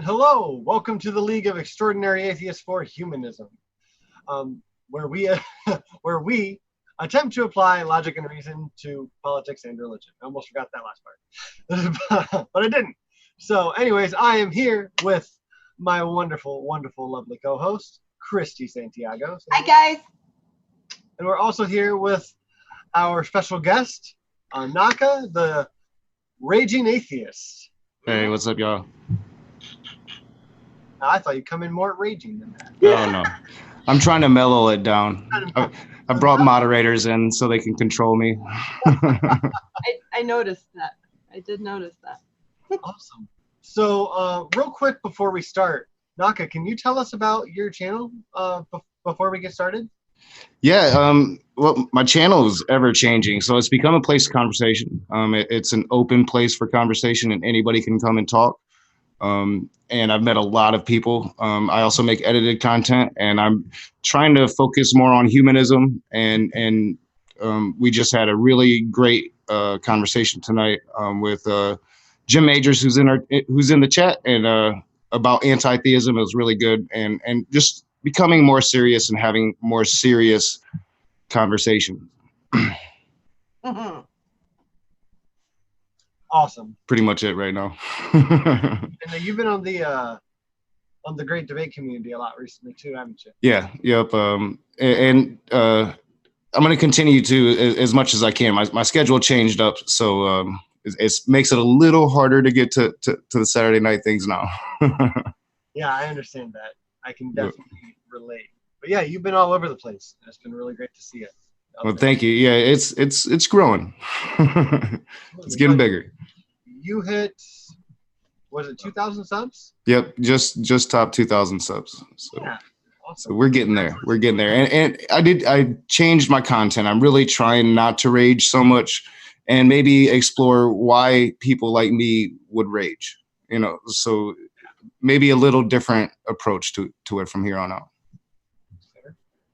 And hello, welcome to the League of Extraordinary Atheists for Humanism, where we attempt to apply logic and reason to politics and religion. I almost forgot that last part, but I didn't. So anyways, I am here with my wonderful, wonderful, lovely co-host, Christy Santiago. Hi, guys. And we're also here with our special guest, Naka, the Raging Atheist. Hey, what's up, y'all? I thought you'd come in more raging than that. Oh, no. I'm trying to mellow it down. I brought moderators in so they can control me. I noticed that. I did notice that. Awesome. So, real quick before we start, Naka, can you tell us about your channel before we get started? Yeah, well, my channel is ever changing, so it's become a place of conversation. It's an open place for conversation, and anybody can come and talk. And I've met a lot of people. I also make edited content, and I'm trying to focus more on humanism. And we just had a really great conversation tonight with Jim Majors, who's in the chat, and about anti-theism. It was really good, and just becoming more serious and having more serious conversation. Mm-hmm. Awesome. Pretty much it right now. And you've been on the great debate community a lot recently too, haven't you? Yeah. Yep. And I'm going to continue to as much as I can. My schedule changed up, so it makes it a little harder to get to the Saturday night things now. Yeah, I understand that. I can definitely relate. But yeah, you've been all over the place. It's been really great to see it. Well, thank you. Yeah, it's growing. It's getting bigger. You hit, was it 2,000 subs? Yep, just top 2,000 subs. So, yeah, awesome. So we're getting there. We're getting there. And I changed my content. I'm really trying not to rage so much, and maybe explore why people like me would rage. So maybe a little different approach to it from here on out.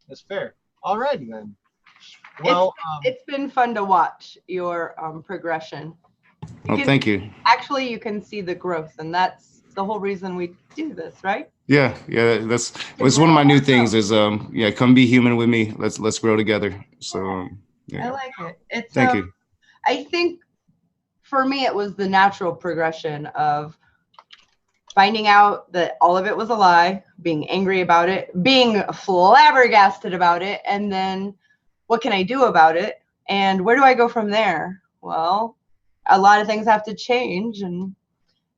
That's fair. All righty then. Well, it's been fun to watch your progression. Thank you. Actually, you can see the growth, and that's the whole reason we do this, right? Yeah. It's one of my new things is come be human with me. Let's grow together. So yeah. I like it. Thank you. I think for me it was the natural progression of finding out that all of it was a lie, being angry about it, being flabbergasted about it, and then what can I do about it? And where do I go from there? Well, a lot of things have to change, and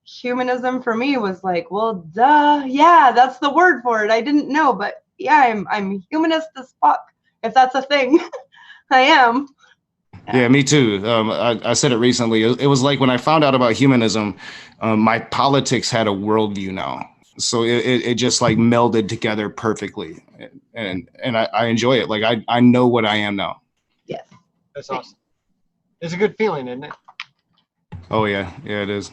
humanism for me was like, well, duh, yeah, that's the word for it. I didn't know, but yeah, I'm humanist as fuck, if that's a thing. I am. Yeah, me too. I said it recently. It was like when I found out about humanism, my politics had a worldview now. So it just like melded together perfectly, and I enjoy it. Like I know what I am now. Yes, that's awesome. It's a good feeling, isn't it? Oh yeah, it is.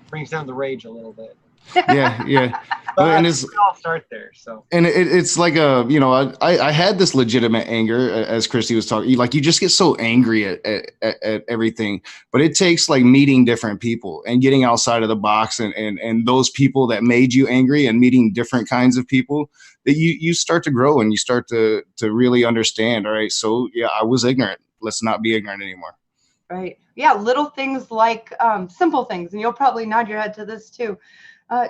Brings down the rage a little bit. Yeah. But we all start there. So. And it's like I had this legitimate anger, as Christy was talking. You just get so angry at everything, but it takes like meeting different people and getting outside of the box and those people that made you angry and meeting different kinds of people that you start to grow and you start to really understand. All right, so yeah, I was ignorant. Let's not be ignorant anymore. Right. Yeah, little things like simple things, and you'll probably nod your head to this too.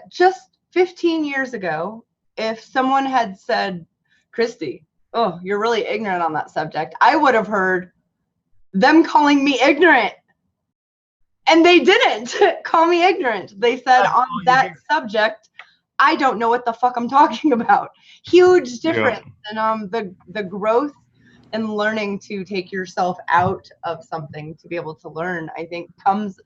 Just 15 years ago, if someone had said, Christy, oh, you're really ignorant on that subject, I would have heard them calling me ignorant. And they didn't call me ignorant. They said on that subject, I don't know what the fuck I'm talking about. Huge difference. Yeah. And the growth and learning to take yourself out of something to be able to learn, I think comes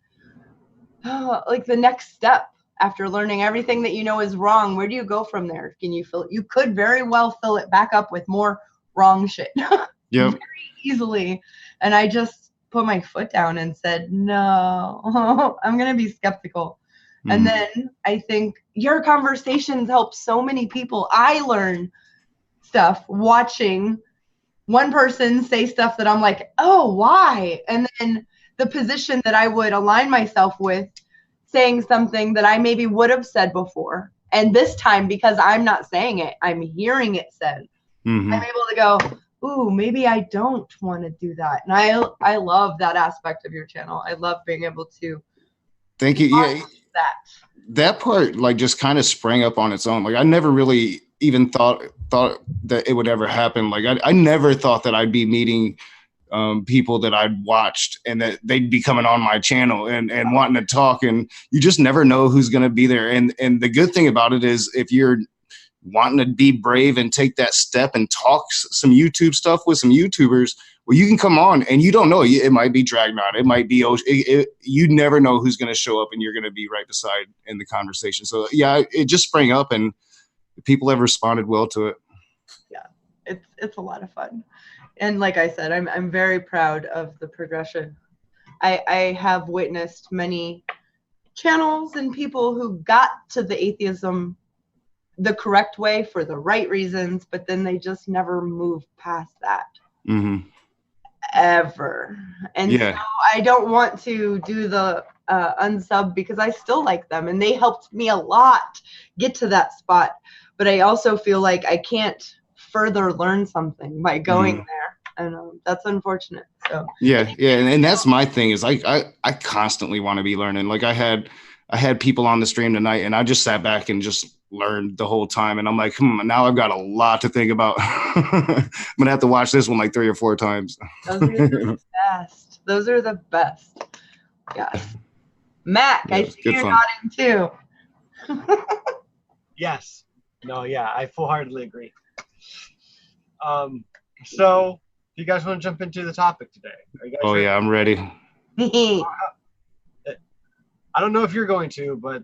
like the next step. After learning everything that you know is wrong, where do you go from there? You could very well fill it back up with more wrong shit. Yeah. Very easily. And I just put my foot down and said, no, I'm going to be skeptical. Mm. And then I think your conversations help so many people. I learn stuff watching one person say stuff that I'm like, oh, why? And then the position that I would align myself with, saying something that I maybe would have said before. And this time, because I'm not saying it, I'm hearing it said. Mm-hmm. I'm able to go, ooh, maybe I don't want to do that. And I love that aspect of your channel. I love being able to. Thank you. Yeah. That part like just kind of sprang up on its own. Like I never really even thought that it would ever happen. Like I never thought that I'd be meeting people that I'd watched and that they'd be coming on my channel and wanting to talk, and you just never know who's going to be there. And the good thing about it is if you're wanting to be brave and take that step and talk some YouTube stuff with some YouTubers, well, you can come on and you don't know. It might be Dragnot. It might be, you never know who's going to show up and you're going to be right beside in the conversation. So yeah, it just sprang up and people have responded well to it. Yeah, it's a lot of fun. And like I said, I'm very proud of the progression. I have witnessed many channels and people who got to the atheism the correct way for the right reasons, but then they just never moved past that. Mm-hmm. Ever. And so I don't want to do the unsub because I still like them and they helped me a lot get to that spot. But I also feel like I can't further learn something by going there. And that's unfortunate. So yeah. And that's my thing is I constantly want to be learning. Like I had people on the stream tonight and I just sat back and just learned the whole time. And I'm like, now I've got a lot to think about. I'm going to have to watch this one like 3 or 4 times. Those are the best. Those are the best. Yes. Mac, I see you're nodding too. Yes. No, yeah, I full-heartedly agree. So, do you guys want to jump into the topic today? Are you guys ready? Yeah, I'm ready. I don't know if you're going to, but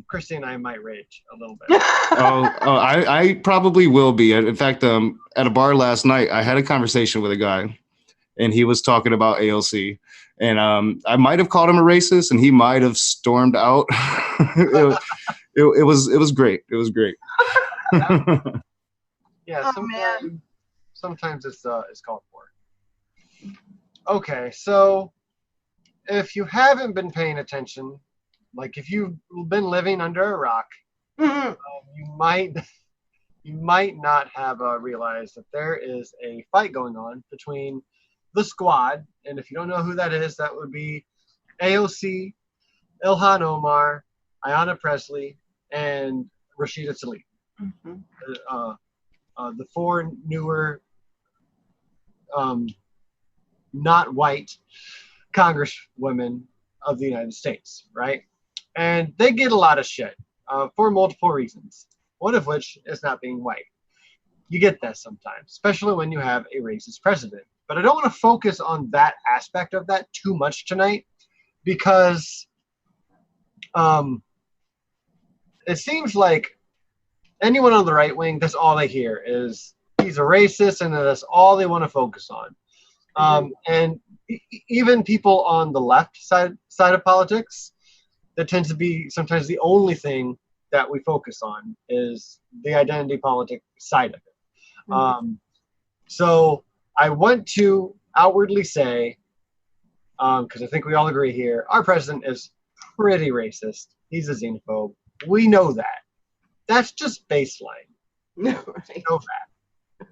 Christy and I might rage a little bit. I probably will be. In fact, at a bar last night, I had a conversation with a guy, and he was talking about ALC, and I might have called him a racist, and he might have stormed out. It was great. It was great. Yeah, sometimes it's called for. Okay, so if you haven't been paying attention, like if you've been living under a rock, you might not have realized that there is a fight going on between the Squad, and if you don't know who that is, that would be AOC, Ilhan Omar, Ayanna Pressley, and Rashida Tlaib. The 4 newer, not white congresswomen of the United States, right? And they get a lot of shit for multiple reasons, one of which is not being white. You get that sometimes, especially when you have a racist president. But I don't want to focus on that aspect of that too much tonight because it seems like anyone on the right wing, that's all they hear is he's a racist, and that's all they want to focus on. And even people on the left side of politics, that tends to be sometimes the only thing that we focus on is the identity politic side of it. So I want to outwardly say, because I think we all agree here, our president is pretty racist. He's a xenophobe. We know that. That's just baseline. No, right. Know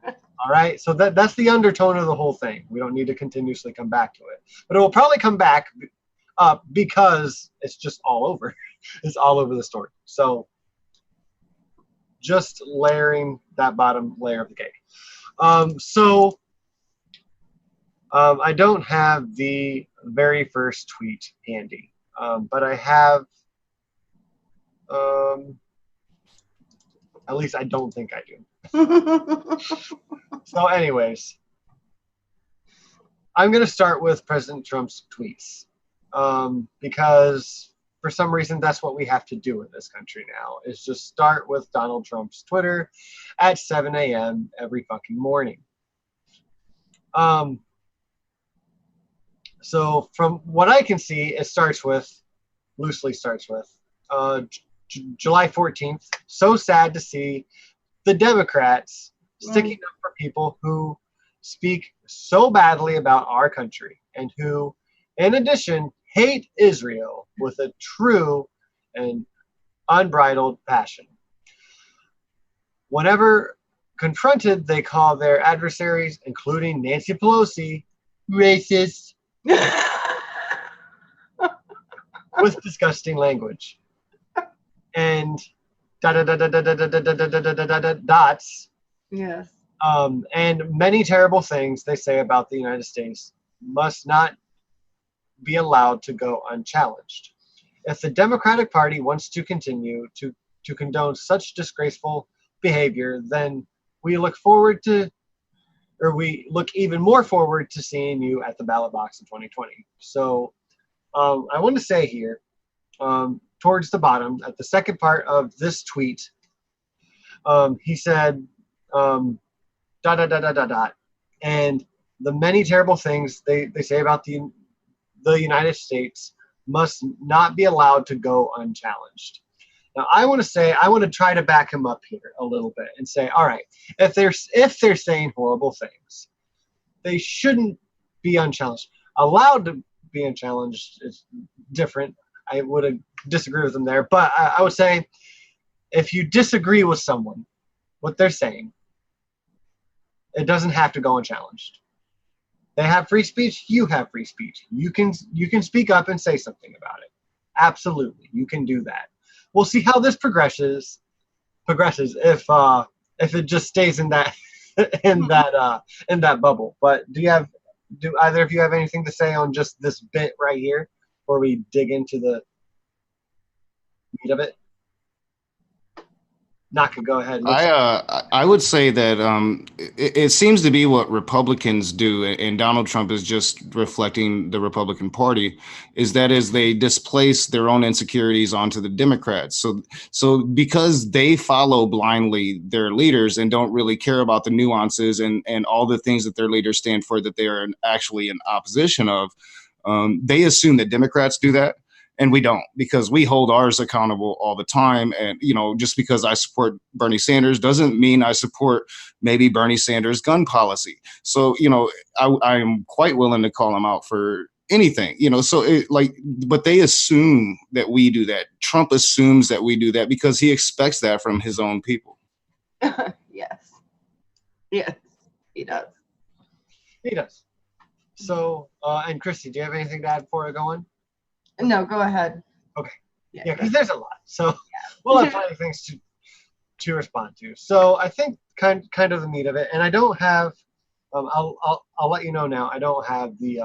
that. All right. So that's the undertone of the whole thing. We don't need to continuously come back to it, but it will probably come back because it's just all over. It's all over the story. So just layering that bottom layer of the cake. I don't have the very first tweet handy, but I have. At least I don't think I do. So anyways, I'm going to start with President Trump's tweets because for some reason that's what we have to do in this country now is just start with Donald Trump's Twitter at 7 a.m. every fucking morning. So from what I can see, it loosely starts with July 14th. So sad to see the Democrats sticking up for people who speak so badly about our country and who, in addition, hate Israel with a true and unbridled passion. Whenever confronted, they call their adversaries, including Nancy Pelosi, racist with disgusting language. And dots. Yes. And many terrible things they say about the United States must not be allowed to go unchallenged. If the Democratic Party wants to continue to condone such disgraceful behavior, then we look even more forward to seeing you at the ballot box in 2020. So I want to say here, towards the bottom, at the second part of this tweet, he said, ... and the many terrible things they say about the United States must not be allowed to go unchallenged. Now, I want to try to back him up here a little bit and say, all right, if they're saying horrible things, they shouldn't be unchallenged. Allowed to be unchallenged is different. I would disagree with them there, but I would say if you disagree with someone, what they're saying, it doesn't have to go unchallenged. They have free speech. You have free speech. You can speak up and say something about it. Absolutely, you can do that. We'll see how this progresses if it just stays in that in that bubble. But do either of you have anything to say on just this bit right here before we dig into the meat of it? Naka, go ahead. I would say that it seems to be what Republicans do, and Donald Trump is just reflecting the Republican Party, is they displace their own insecurities onto the Democrats. So because they follow blindly their leaders and don't really care about the nuances and all the things that their leaders stand for that they are actually in opposition of, they assume that Democrats do that. And we don't, because we hold ours accountable all the time. And, just because I support Bernie Sanders doesn't mean I support maybe Bernie Sanders' gun policy. So, I am quite willing to call him out for anything, but they assume that we do that. Trump assumes that we do that because he expects that from his own people. Yes. Yes, he does. He does. So, and Christy, do you have anything to add before I go on? No, go ahead. Okay. Yeah, because there's a lot. So we'll have plenty of things to respond to. So I think kind of the meat of it, and I don't have. I'll let you know now. I don't have the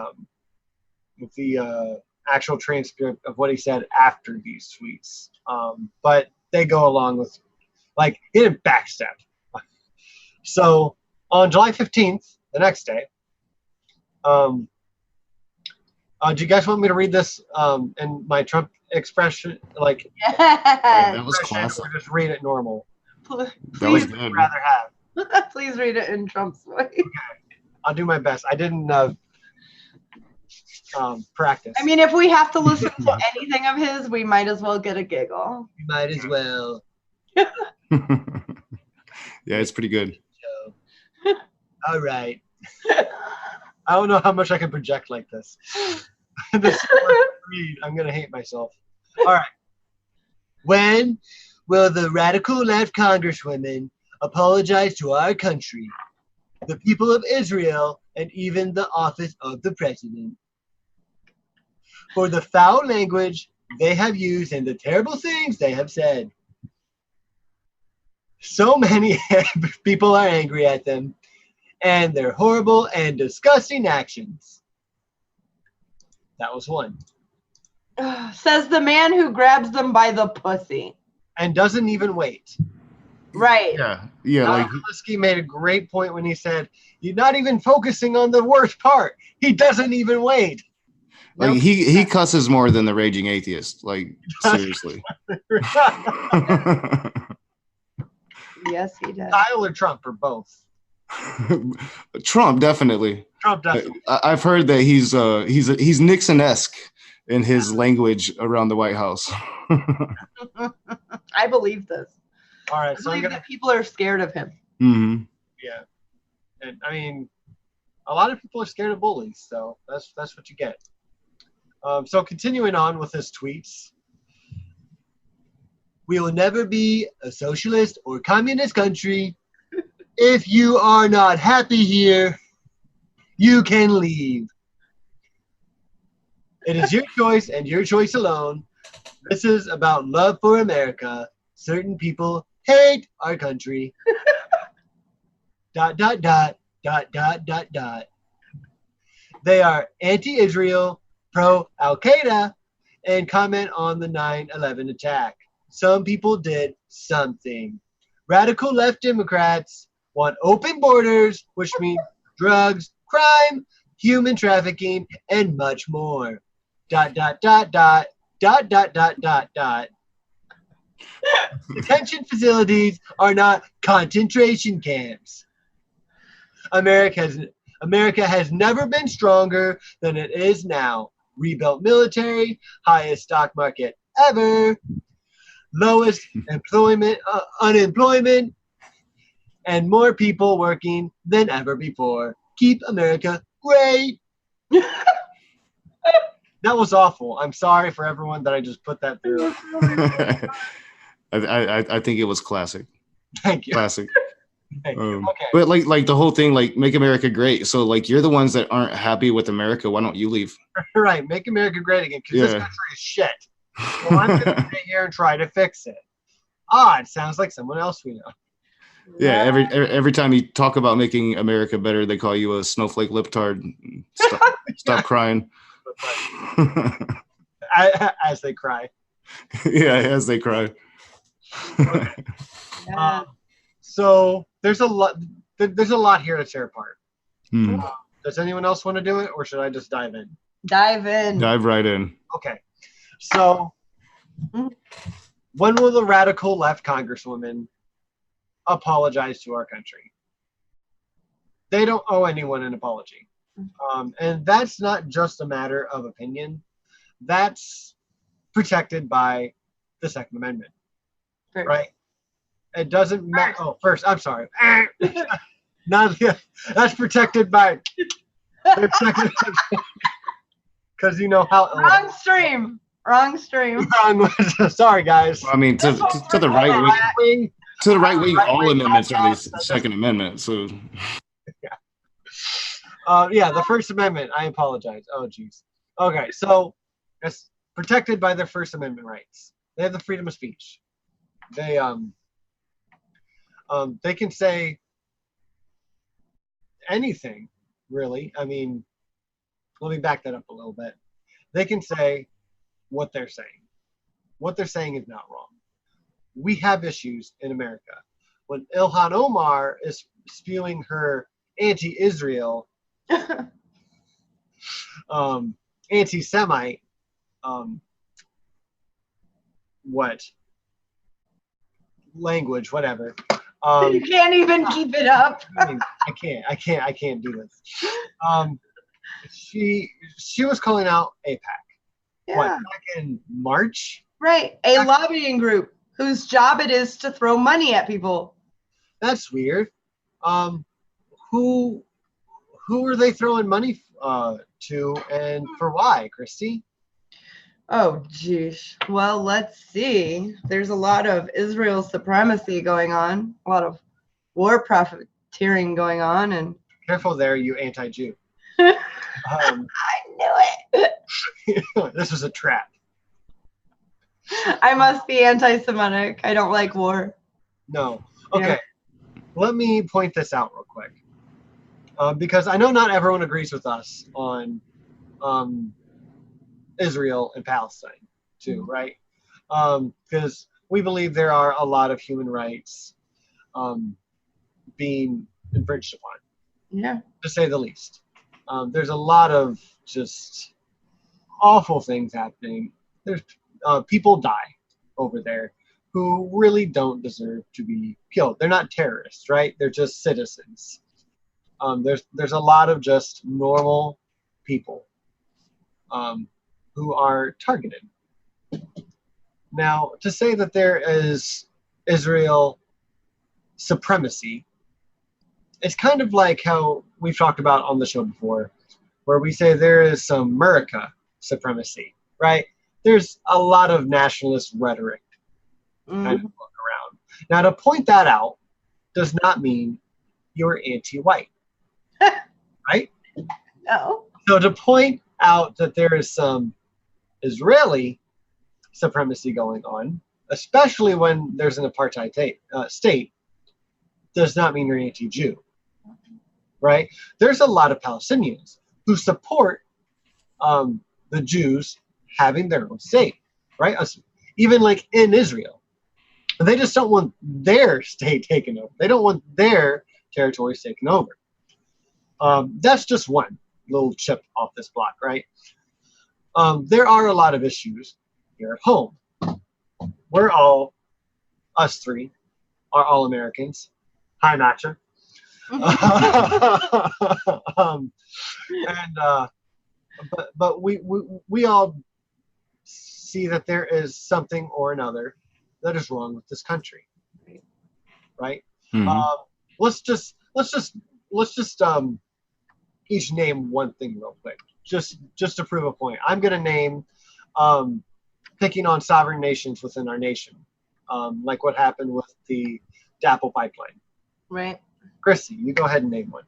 actual transcript of what he said after these tweets. But they go along with, he didn't backstep. So on July 15th, the next day. Do you guys want me to read this in my Trump expression? That was classic. Or just read it normal? Please, that was good. Rather have. Please read it in Trump's way. Okay. I'll do my best. I didn't practice. I mean, if we have to listen to anything of his, we might as well get a giggle. We might as well. Yeah, it's pretty good. All right. I don't know how much I can project like this. I'm going to hate myself. All right. When will the radical left congresswomen apologize to our country, the people of Israel, and even the office of the president for the foul language they have used and the terrible things they have said? So many people are angry at them and their horrible and disgusting actions. That was one. Says the man who grabs them by the pussy. And doesn't even wait. Right. Yeah. Kuliski made a great point when he said, you're not even focusing on the worst part. He doesn't even wait. He cusses more than the Raging Atheist. Seriously. Yes, he does. Kyle or Trump or both? Trump, definitely. I've heard that he's Nixon-esque in his language around the White House. I believe this. All right, I believe that people are scared of him. Mm-hmm. Yeah, and I mean, a lot of people are scared of bullies, so that's what you get. So continuing on with his tweets. We will never be a socialist or communist country. If you are not happy here, you can leave. It is your choice and your choice alone. This is about love for America. Certain people hate our country. ... They are anti-Israel, pro-Al-Qaeda, and comment on the 9/11 attack. Some people did something. Radical left Democrats want open borders, which means drugs, crime, human trafficking, and much more. ... Detention facilities are not concentration camps. America has never been stronger than it is now. Rebuilt military, highest stock market ever, lowest unemployment, and more people working than ever before. Keep America great. That was awful. I'm sorry for everyone that I just put that through. I think it was classic. Thank you. Classic. Thank you. Okay. But like the whole thing, like make America great. So like you're the ones that aren't happy with America. Why don't you leave? Right. Make America great again, because this country is shit. So I'm going to sit here and try to fix it. It sounds like someone else we know. Yeah. Every time you talk about making America better, they call you a snowflake liptard. Stop crying. As they cry. Yeah, as they cry. So there's a lot here to tear apart. Hmm. Does anyone else want to do it, or should I just dive in? Dive in. Dive right in. Okay. So when will the radical left congresswoman apologize to our country? They don't owe anyone an apology. And that's not just a matter of opinion. That's protected by the Second Amendment. Right? It doesn't matter. Oh, first, I'm sorry. That's protected by the Second Amendment. Because you know how. Wrong stream. Sorry, guys. Well, I mean, to the right wing. To the right wing, all amendments are the Second Amendment. So. The First Amendment. I apologize. Oh, geez. Okay, so it's protected by their First Amendment rights. They have the freedom of speech. They can say anything, really. I mean, let me back that up a little bit. They can say what they're saying. What they're saying is not wrong. We have issues in America. When Ilhan Omar is spewing her anti-Israel, anti-Semite, language, whatever. You can't even keep it up. I can't do this. She was calling out AIPAC. Yeah. What, back in March? Right. A lobbying group whose job it is to throw money at people. That's weird. Who are they throwing money to, and for why, Christy? Oh, geez. Well, let's see. There's a lot of Israel supremacy going on, a lot of war profiteering going on, and Careful there, you anti-Jew. I knew it. This was a trap. I must be anti-Semitic. I don't like war. No. Okay. Let me point this out real quick. Because I know not everyone agrees with us on Israel and Palestine too, right? Because we believe there are a lot of human rights being infringed upon. Yeah. To say the least. There's a lot of just awful things happening. There's people die over there who really don't deserve to be killed. They're not terrorists, right? They're just citizens. There's a lot of just normal people who are targeted. Now, to say that there is Israel supremacy, it's kind of like how we've talked about on the show before, where we say there is some America supremacy, right? There's a lot of nationalist rhetoric kind of Mhm. going around. Now, to point that out does not mean you're anti-white, right? No. So to point out that there is some Israeli supremacy going on, especially when there's an apartheid state, does not mean you're anti-Jew, right? There's a lot of Palestinians who support the Jews having their own state, right? Even like in Israel. They just don't want their state taken over. They don't want their territories taken over. That's just one little chip off this block, right? There are a lot of issues here at home. We're all, us three, are all Americans. Hi, Nacha. But we all see that there is something or another that is wrong with this country, right? Mhm. Let's just each name one thing real quick, just to prove a point. I'm gonna name picking on sovereign nations within our nation, like what happened with the DAPL pipeline. Right. Christy, you go ahead and name one.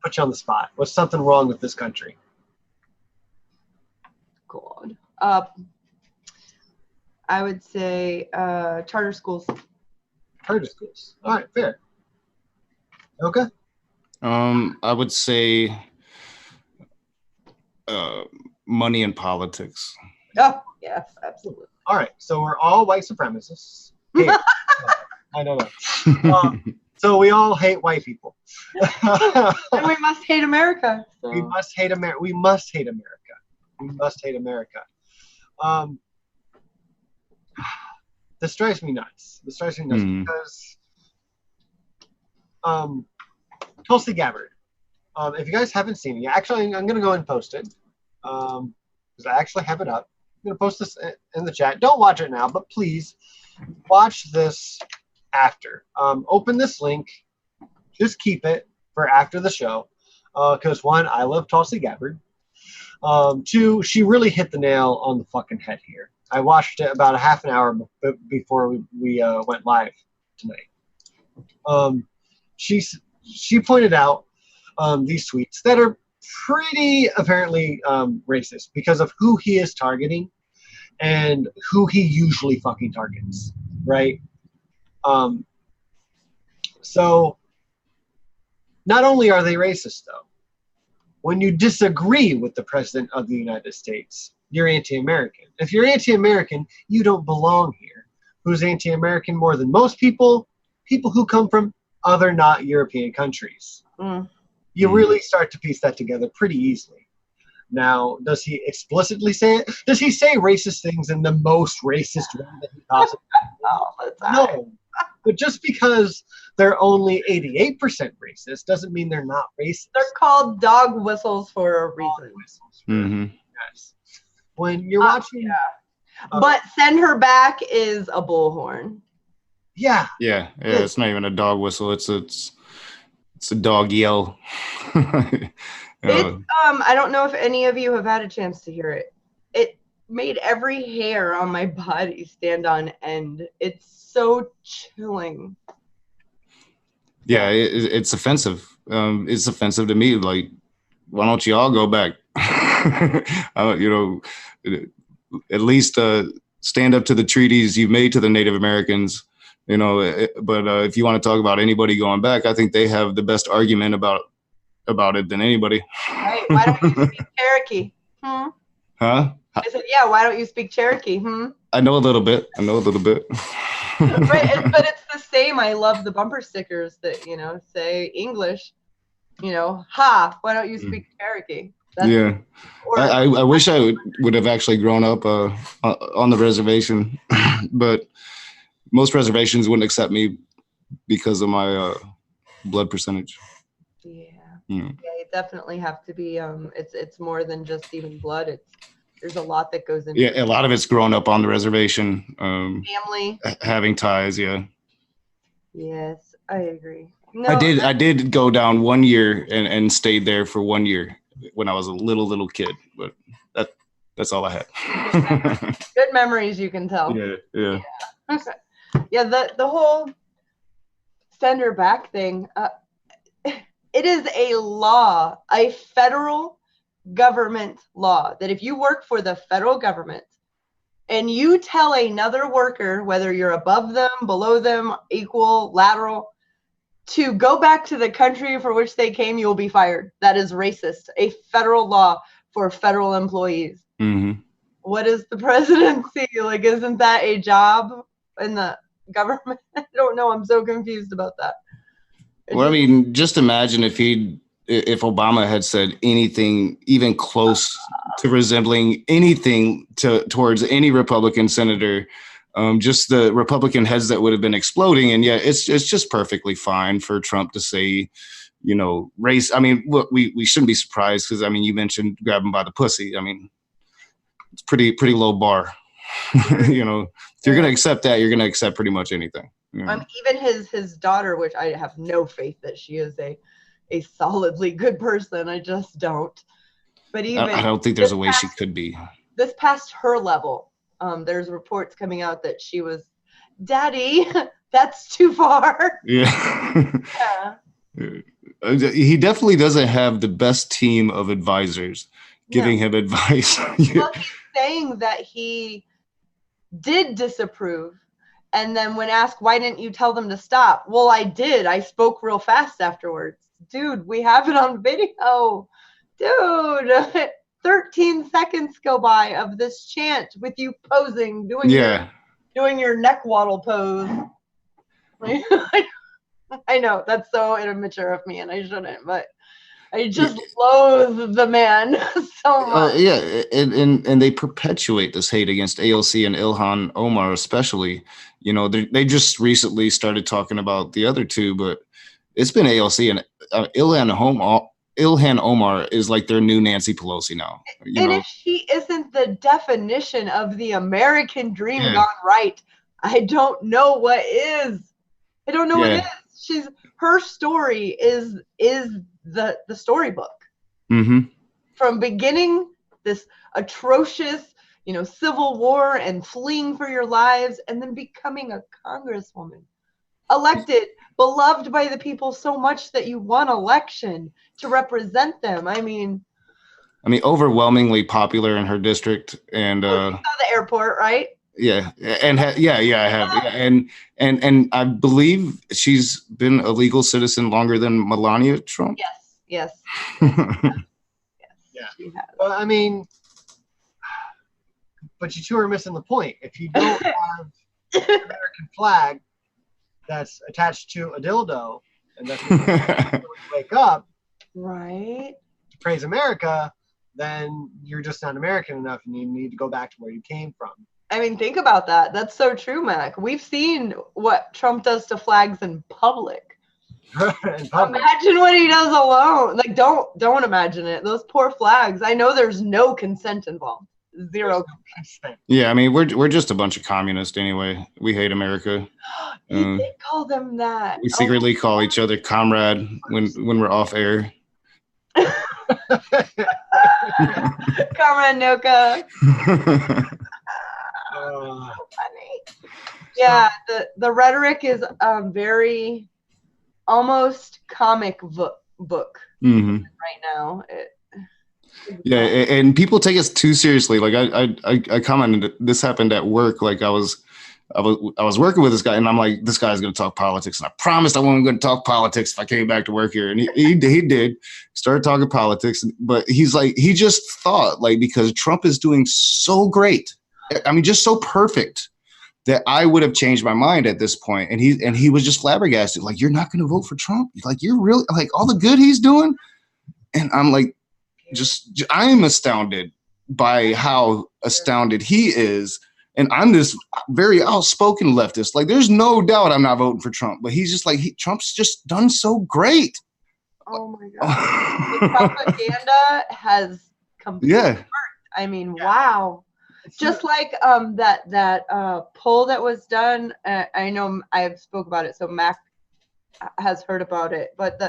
Put you on the spot. What's something wrong with this country? God. I would say charter schools. Charter schools. All right, fair. Okay. I would say money in politics. Oh, yes, absolutely. All right. So we're all white supremacists. Here. I know that. So we all hate white people. And we must hate America. So. We must hate America. We must hate America. We must hate America. This drives me nuts. Because Tulsi Gabbard. If you guys haven't seen it yet, actually, I'm going to go and post it because I actually have it up. I'm going to post this in the chat. Don't watch it now, but please watch this after. Open this link. Just keep it for after the show because, one, I love Tulsi Gabbard. Two, she really hit the nail on the fucking head here. I watched it about a half an hour before we went live tonight. She pointed out these tweets that are pretty apparently racist because of who he is targeting and who he usually fucking targets, right? So not only are they racist, though, when you disagree with the president of the United States, you're anti-American. If you're anti-American, you don't belong here. Who's anti-American more than most people? People who come from other not European countries. You really start to piece that together pretty easily. Now, does he explicitly say it? Does he say racist things in the most racist way that he possibly can? No. But just because they're only 88% racist doesn't mean they're not racist. They're called dog whistles for a reason. Yes. When you're watching... but send her back is a bullhorn. Yeah. Yeah. It's not even a dog whistle. It's a dog yell. I don't know if any of you have had a chance to hear it. It made every hair on my body stand on end. It's so chilling. Yeah, it's offensive. It's offensive to me. Like, why don't you all go back? At least stand up to the treaties you've made to the Native Americans. But if you want to talk about anybody going back, I think they have the best argument about it than anybody. Right? Why don't you speak Cherokee? Huh? I said, yeah. Why don't you speak Cherokee? I know a little bit. Right, but it's the same. I love the bumper stickers that say English. Ha! Why don't you speak Cherokee? Yeah. I wish I would have actually grown up on the reservation, but most reservations wouldn't accept me because of my blood percentage. Yeah, you definitely have to be. It's more than just even blood. There's a lot that goes into. Yeah, a lot of it's growing up on the reservation. Family. Having ties, yeah. Yes, I agree. No, I did go down 1 year and stayed there for 1 year when I was a little kid, but that's all I had. Good memories, you can tell. Yeah. Okay. Yeah, the whole send her back thing, it is a law, a federal government law, that if you work for the federal government and you tell another worker, whether you're above them, below them, equal, lateral, to go back to the country for which they came, you will be fired. That is racist. A federal law for federal employees. Mm-hmm. What is the presidency? Like, isn't that a job in the government? I don't know. I'm so confused about that. Well, I mean, just imagine if Obama had said anything even close to resembling anything towards any Republican senator, just the Republican heads that would have been exploding. And yet it's just perfectly fine for Trump to say, you know, race. I mean, we shouldn't be surprised because, I mean, you mentioned grab him by the pussy. I mean, it's pretty low bar. You know, if you're going to accept that, you're going to accept pretty much anything. You know? Even his daughter, which I have no faith that she is a solidly good person. I just don't. But even I don't think there's a way she could be. This past her level, there's reports coming out that she was, Daddy, that's too far. Yeah. He definitely doesn't have the best team of advisors giving him advice. Well, he's saying that he did disapprove. And then when asked, why didn't you tell them to stop? Well, I did. I spoke real fast afterwards. Dude, we have it on video. Dude, 13 seconds go by of this chant with you posing, doing your neck waddle pose. I know, that's so immature of me, and I shouldn't, but I just loathe the man so much. And they perpetuate this hate against AOC and Ilhan Omar, especially. You know, they just recently started talking about the other two, but it's been AOC and Ilhan Omar is like their new Nancy Pelosi now. If she isn't the definition of the American dream gone right, I don't know what is. I don't know what is. Her story is the storybook. Mm-hmm. From beginning this atrocious, civil war and fleeing for your lives, and then becoming a congresswoman, elected, beloved by the people so much that you won election to represent them. I mean, overwhelmingly popular in her district, and you saw the airport, right? Yeah, and I have, and I believe she's been a legal citizen longer than Melania Trump. Yes. Yeah. Well, I mean, but you two are missing the point. If you don't have an American flag that's attached to a dildo, and that's when you wake up, right, to praise America, then you're just not American enough, and you need to go back to where you came from. I mean, think about that. That's so true, Mac. We've seen what Trump does to flags in public. Imagine what he does alone. Like, don't imagine it. Those poor flags. I know there's no consent involved. Zero consent. Yeah, I mean, we're just a bunch of communists anyway. We hate America. You did call them that. We secretly call each other comrade when we're off air. Comrade Noka. So funny. Yeah, the rhetoric is very almost comic book right now. And people take us too seriously. Like I commented, this happened at work. Like I was working with this guy, and I'm like, this guy's going to talk politics, and I promised I wasn't going to talk politics if I came back to work here. And he did started talking politics, but he's like, he just thought, like, because Trump is doing so great, I mean, just so perfect, that I would have changed my mind at this point. And he was just flabbergasted. Like, you're not going to vote for Trump? Like, you're really, like, all the good he's doing? And I'm like, I am astounded by how astounded he is. And I'm this very outspoken leftist. Like, there's no doubt I'm not voting for Trump. But he's just like, Trump's just done so great. Oh my God. The propaganda has completely worked. I mean, wow. Just like that poll that was done. I know I've spoke about it, so Mac has heard about it. But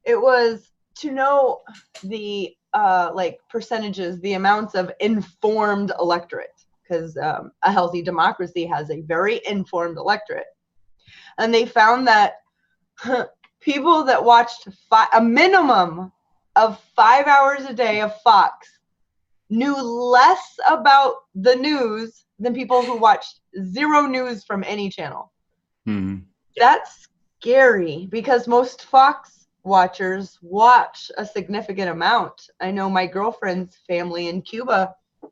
it was to know the like percentages, the amounts of informed electorate, because a healthy democracy has a very informed electorate. And they found that people that watched a minimum of 5 hours a day of Fox knew less about the news than people who watched zero news from any channel. Mm-hmm. That's scary, because most Fox watchers watch a significant amount. I know my girlfriend's family in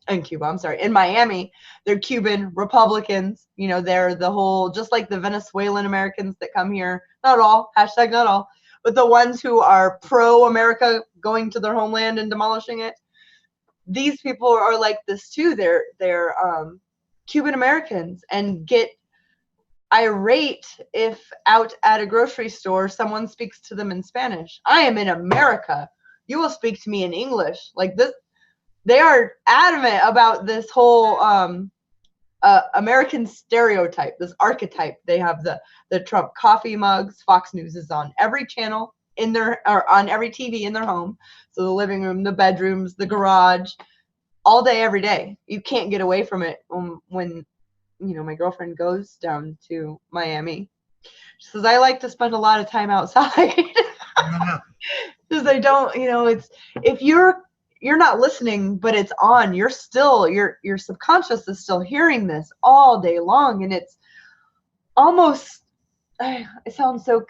in Miami, they're Cuban Republicans. You know, they're the whole, just like the Venezuelan Americans that come here, not all, hashtag not all, but the ones who are pro-America going to their homeland and demolishing it. These people are like this too. They're Cuban Americans, and get irate if out at a grocery store someone speaks to them in Spanish. I am in America. You will speak to me in English. Like this, they are adamant about this whole American stereotype, this archetype. They have the Trump coffee mugs. Fox News is on every channel or on every TV in their home. So the living room, the bedrooms, the garage, all day, every day. You can't get away from it when you know, my girlfriend goes down to Miami. She says, I like to spend a lot of time outside. Because I don't, you know, it's, if you're not listening, but it's on, you're still, your subconscious is still hearing this all day long. And it's almost, it sounds so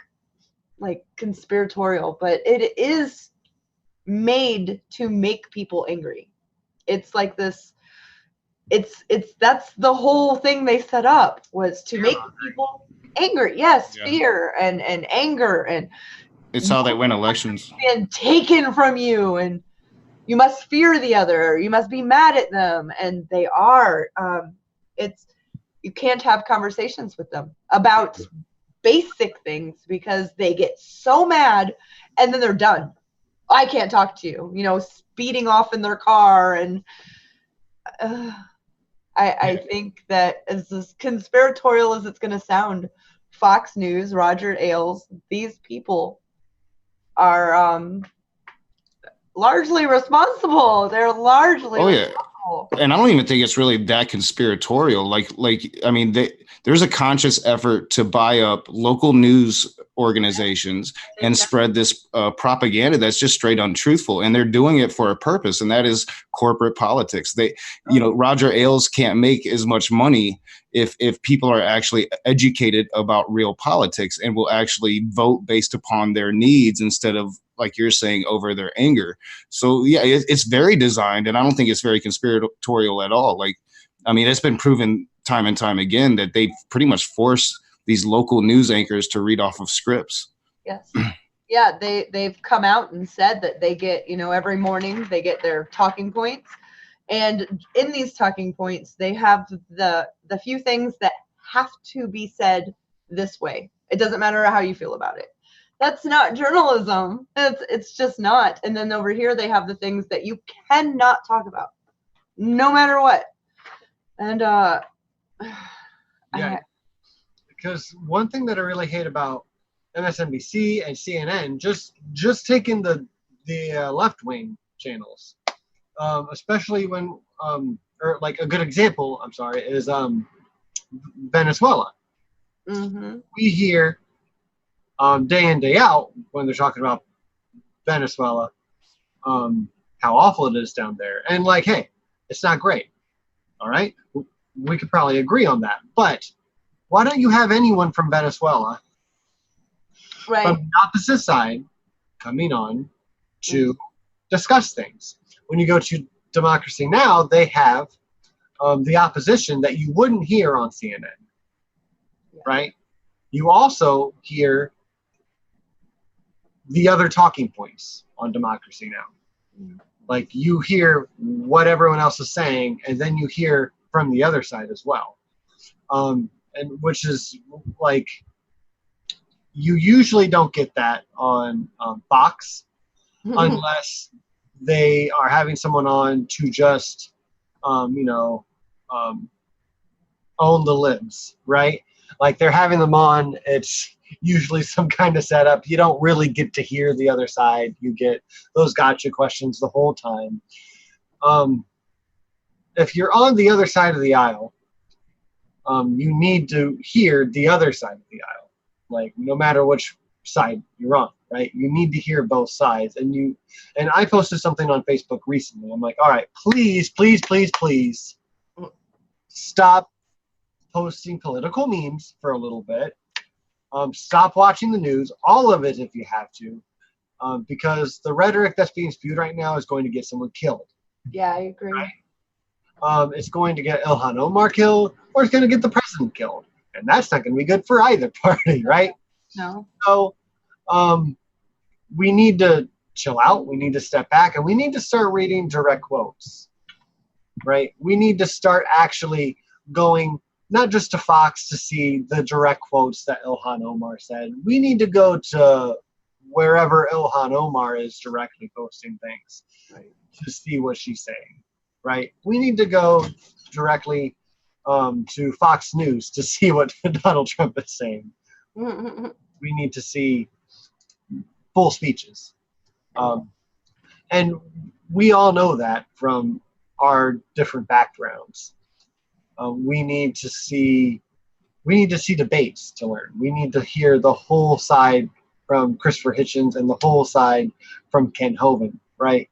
like conspiratorial, but it is made to make people angry. It's like this, that's the whole thing they set up, was to make people angry. Yes, yeah. Fear and anger, and it's how they win elections. And taken from you, and you must fear the other. You must be mad at them, and they are. You can't have conversations with them about basic things because they get so mad, and then they're done. I can't talk to you. You know, speeding off in their car, and I think that, as conspiratorial as it's going to sound, Fox News, Roger Ailes, these people are largely responsible. They're largely responsible. And I don't even think it's really that conspiratorial. Like I mean, there's a conscious effort to buy up local news organizations and spread this propaganda that's just straight untruthful, and they're doing it for a purpose, and that is corporate politics. You know, Roger Ailes can't make as much money if people are actually educated about real politics and will actually vote based upon their needs instead of, like you're saying, over their anger. So yeah, it's very designed, and I don't think it's very conspiratorial at all. Like, I mean, it's been proven time and time again that they pretty much force these local news anchors to read off of scripts. Yes. Yeah, they've come out and said that they get, you know, every morning they get their talking points. And in these talking points, they have the few things that have to be said this way. It doesn't matter how you feel about it. That's not journalism. It's just not. And then over here, they have the things that you cannot talk about, no matter what. And yeah. Because one thing that I really hate about MSNBC and CNN, just taking the left-wing channels, especially when, or like a good example, I'm sorry, is Venezuela. Mm-hmm. We hear day in, day out, when they're talking about Venezuela, how awful it is down there. And like, hey, it's not great. All right? We could probably agree on that. But why don't you have anyone from Venezuela, right, from the opposite side, coming on to discuss things? When you go to Democracy Now!, they have the opposition that you wouldn't hear on CNN, right? You also hear the other talking points on Democracy Now! Like, you hear what everyone else is saying, and then you hear from the other side as well. And which is like, you usually don't get that on Fox unless they are having someone on to just, own the libs, right? Like they're having them on, it's usually some kind of setup. You don't really get to hear the other side. You get those gotcha questions the whole time. If you're on the other side of the aisle, you need to hear the other side of the aisle. Like no matter which side you're on, right? You need to hear both sides. And I posted something on Facebook recently. I'm like, all right, please, please, please, please stop posting political memes for a little bit. Stop watching the news, all of it if you have to, because the rhetoric that's being spewed right now is going to get someone killed. Yeah, I agree. Right? It's going to get Ilhan Omar killed, or it's going to get the president killed. And that's not going to be good for either party, right? No. So we need to chill out. We need to step back, and we need to start reading direct quotes, right? We need to start actually going not just to Fox to see the direct quotes that Ilhan Omar said. We need to go to wherever Ilhan Omar is directly posting things, right, to see what she's saying, right? We need to go directly to Fox News to see what Donald Trump is saying. We need to see full speeches. And we all know that from our different backgrounds. We need to see debates to learn. We need to hear the whole side from Christopher Hitchens and the whole side from Ken Hovind, right?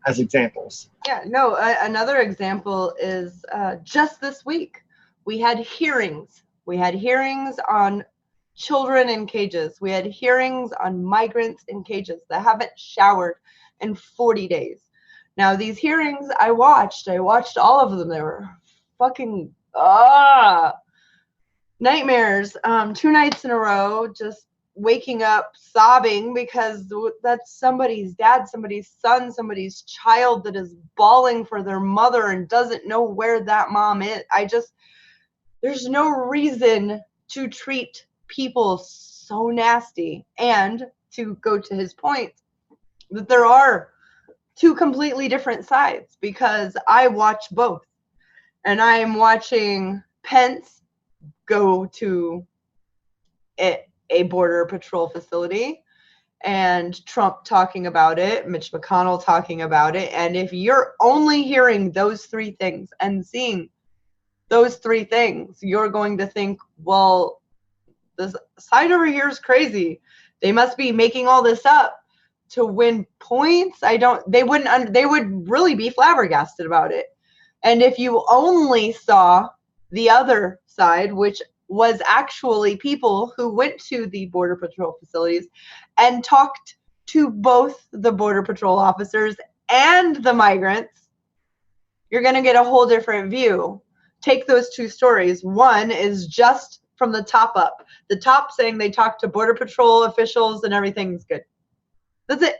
As examples. Yeah, no, another example is just this week, we had hearings. We had hearings on children in cages. We had hearings on migrants in cages that haven't showered in 40 days. Now, these hearings I watched all of them. They were fucking nightmares. 2 nights in a row, just waking up sobbing because that's somebody's dad, somebody's son, somebody's child that is bawling for their mother and doesn't know where that mom is. There's no reason to treat people so nasty. And to go to his point, that there are 2 completely different sides, because I watch both. And I'm watching Pence go to a border patrol facility and Trump talking about it, Mitch McConnell talking about it. And if you're only hearing those 3 things and seeing those 3 things, you're going to think, well, this side over here is crazy. They must be making all this up to win points. They would really be flabbergasted about it. And if you only saw the other side, which was actually people who went to the Border Patrol facilities and talked to both the Border Patrol officers and the migrants, you're going to get a whole different view. Take those 2 stories. One is just from the top up. The top saying they talked to Border Patrol officials and everything's good. That's it.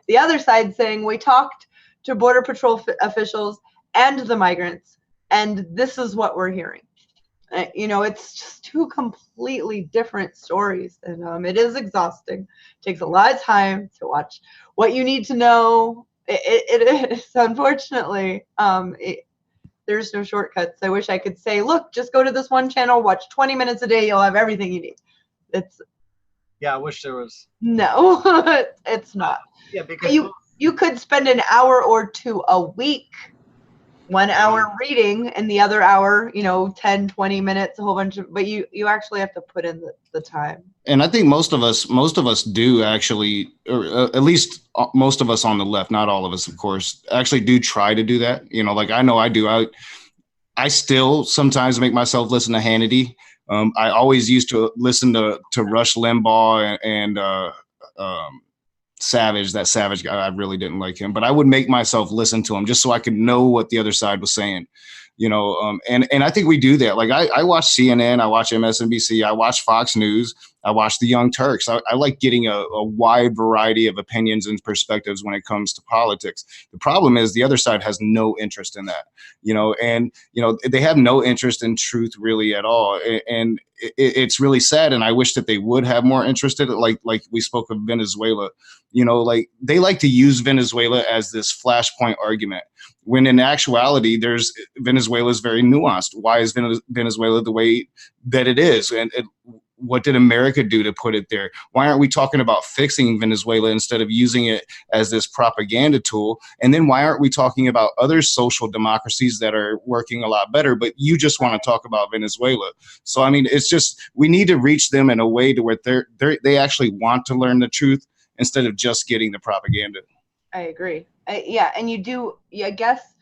The other side saying we talked to Border Patrol officials and the migrants, and this is what we're hearing. It's just 2 completely different stories, and it is exhausting. It takes a lot of time to watch what you need to know. It is, unfortunately. There's no shortcuts. I wish I could say, look, just go to this one channel, watch 20 minutes a day, you'll have everything you need. Yeah, I wish there was. No, it's not. Yeah, because you could spend an hour or 2 a week, 1 hour reading, and the other hour, 10, 20 minutes, a whole bunch of, but you actually have to put in the time. And I think most of us do actually, or at least most of us on the left, not all of us, of course, actually do try to do that. Like I know I do. I still sometimes make myself listen to Hannity. I always used to listen to Rush Limbaugh and Savage, that Savage guy. I really didn't like him, but I would make myself listen to him just so I could know what the other side was saying, and I think we do that. Like I watch CNN, I watch MSNBC, I watch Fox News, I watch the Young Turks. I like getting a wide variety of opinions and perspectives when it comes to politics. The problem is the other side has no interest in that, and they have no interest in truth really at all. And it's really sad. And I wish that they would have more interest in it. Like we spoke of Venezuela, like they like to use Venezuela as this flashpoint argument. when in actuality, Venezuela is very nuanced. Why is Venezuela the way that it is? And what did America do to put it there? Why aren't we talking about fixing Venezuela instead of using it as this propaganda tool? And then why aren't we talking about other social democracies that are working a lot better, but you just want to talk about Venezuela? So, I mean, it's just, we need to reach them in a way to where they actually want to learn the truth instead of just getting the propaganda. I agree. Yeah, and you do, I guess,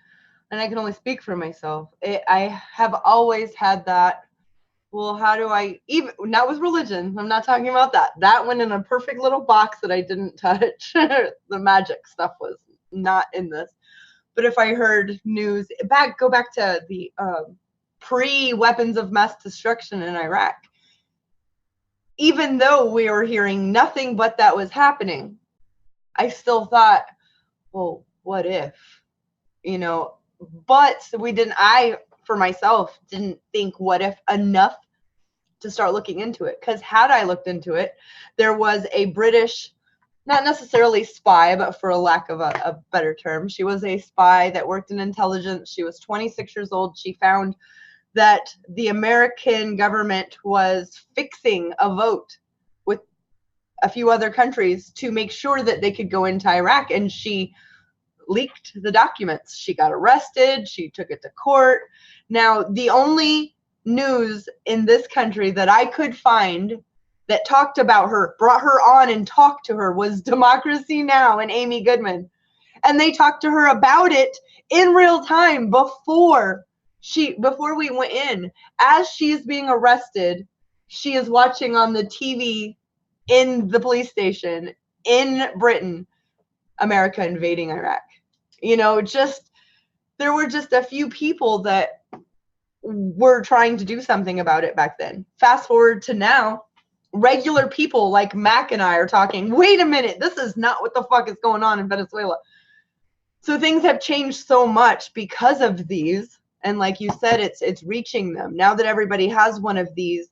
and I can only speak for myself. I have always had that, well, how do I, even, not with religion, I'm not talking about that. That went in a perfect little box that I didn't touch. The magic stuff was not in this. But if I heard news, go back to the pre-weapons of mass destruction in Iraq, even though we were hearing nothing but that was happening, I still thought, well, what if, but we didn't, for myself, didn't think what if enough to start looking into it. Because had I looked into it, there was a British, not necessarily spy, but for a lack of a better term, she was a spy that worked in intelligence. She was 26 years old. She found that the American government was fixing a vote with a few other countries to make sure that they could go into Iraq, and she leaked the documents. She got arrested. She took it to court. Now, the only news in this country that I could find that talked about her, brought her on and talked to her, was Democracy Now! And Amy Goodman. And they talked to her about it in real time before we went in. As she is being arrested, she is watching on the TV in the police station in Britain, America invading Iraq. There were just a few people that were trying to do something about it back then. Fast forward to now, regular people like Mac and I are talking, wait a minute, this is not what the fuck is going on in Venezuela. So things have changed so much because of these. And like you said, it's reaching them. Now that everybody has one of these,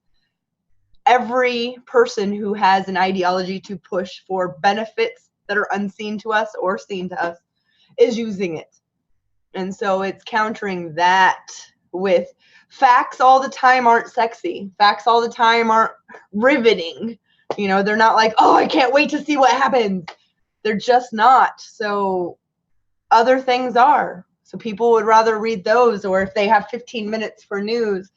every person who has an ideology to push for benefits that are unseen to us or seen to us is using it. And so it's countering that with facts all the time aren't sexy. Facts all the time aren't riveting. They're not like, oh, I can't wait to see what happens. They're just not. So other things are. So people would rather read those, or if they have 15 minutes for news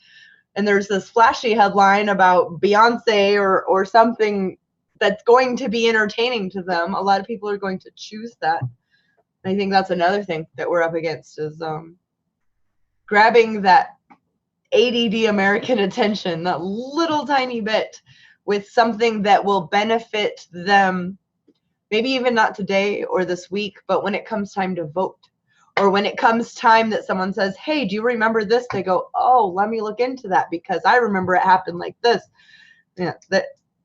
and there's this flashy headline about Beyonce or something that's going to be entertaining to them, a lot of people are going to choose that. I think that's another thing that we're up against is grabbing that ADD American attention, that little tiny bit, with something that will benefit them, maybe even not today or this week, but when it comes time to vote, or when it comes time that someone says, hey, do you remember this? They go, oh, let me look into that because I remember it happened like this. Yeah,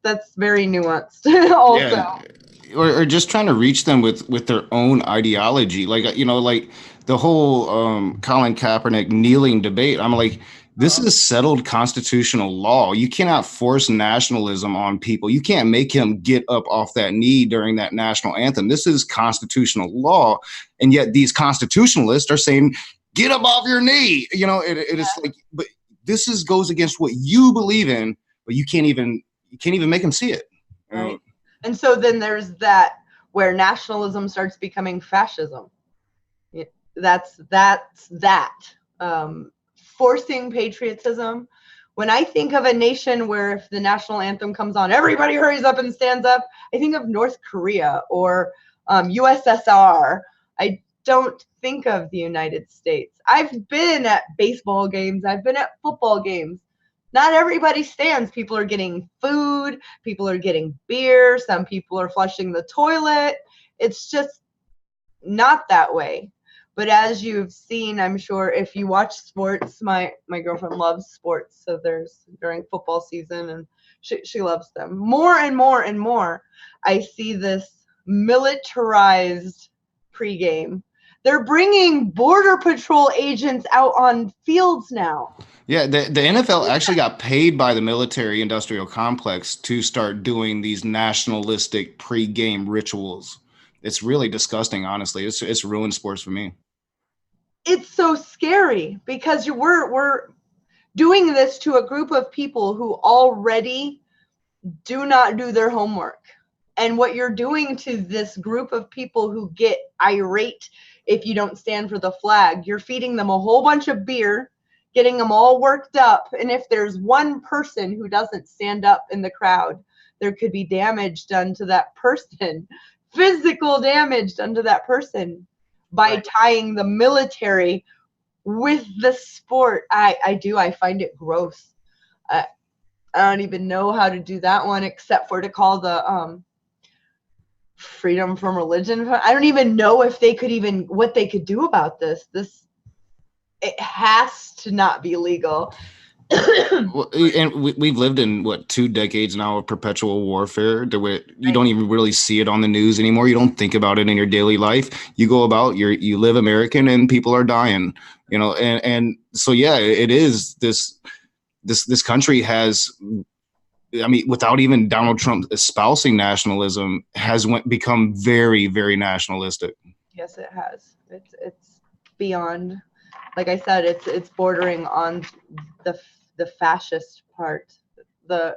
that's very nuanced also. Yeah. Or just trying to reach them with their own ideology. Like, like the whole Colin Kaepernick kneeling debate. I'm like, this is settled constitutional law. You cannot force nationalism on people. You can't make him get up off that knee during that national anthem. This is constitutional law. And yet these constitutionalists are saying, get up off your knee. It is like, but this goes against what you believe in, but you can't even make them see it. Right. And so then there's that where nationalism starts becoming fascism. That's that. Forcing patriotism. When I think of a nation where if the national anthem comes on, everybody hurries up and stands up, I think of North Korea or USSR. I don't think of the United States. I've been at baseball games. I've been at football games. Not everybody stands. People are getting food. People are getting beer. Some people are flushing the toilet. It's just not that way. But as you've seen, I'm sure if you watch sports, my girlfriend loves sports. So there's during football season and she loves them. More and more and more, I see this militarized pregame. They're bringing Border Patrol agents out on fields now. Yeah, the NFL actually got paid by the military industrial complex to start doing these nationalistic pregame rituals. It's really disgusting, honestly. It's ruined sports for me. it's so scary because we're doing this to a group of people who already do not do their homework. And what you're doing to this group of people who get irate if you don't stand for the flag, you're feeding them a whole bunch of beer, getting them all worked up. And if there's one person who doesn't stand up in the crowd, there could be damage done to that person, physical damage done to that person by tying the military with the sport. I find it gross. I don't even know how to do that one except for to call the freedom from religion. I don't even know if they could even what they could do about this. It has to not be legal. Well, and we've lived in 2 decades now of perpetual warfare. You don't even really see it on the news anymore. You don't think about it in your daily life. You go about you live American, and people are dying. And so yeah, it is this country has. I mean, without even Donald Trump espousing nationalism, has become very, very nationalistic. Yes, it has. It's beyond. Like I said, it's bordering on the fascist part. The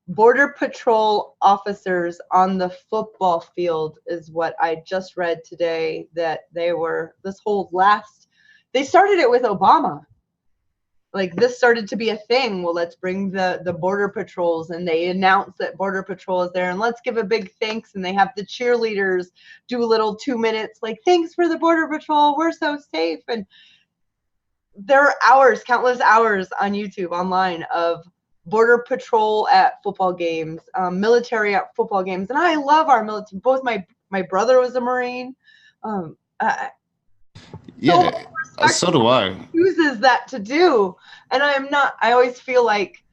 Border Patrol officers on the football field is what I just read today, that they started it with Obama. Like, this started to be a thing. Well, let's bring the Border Patrols, and they announced that Border Patrol is there, and let's give a big thanks, and they have the cheerleaders do a little 2 minutes, like, thanks for the Border Patrol, we're so safe. And there are countless hours on YouTube online of Border Patrol at football games, military at football games. And I love our military. Both my brother was a Marine. So do I. Uses that to do. And I always feel like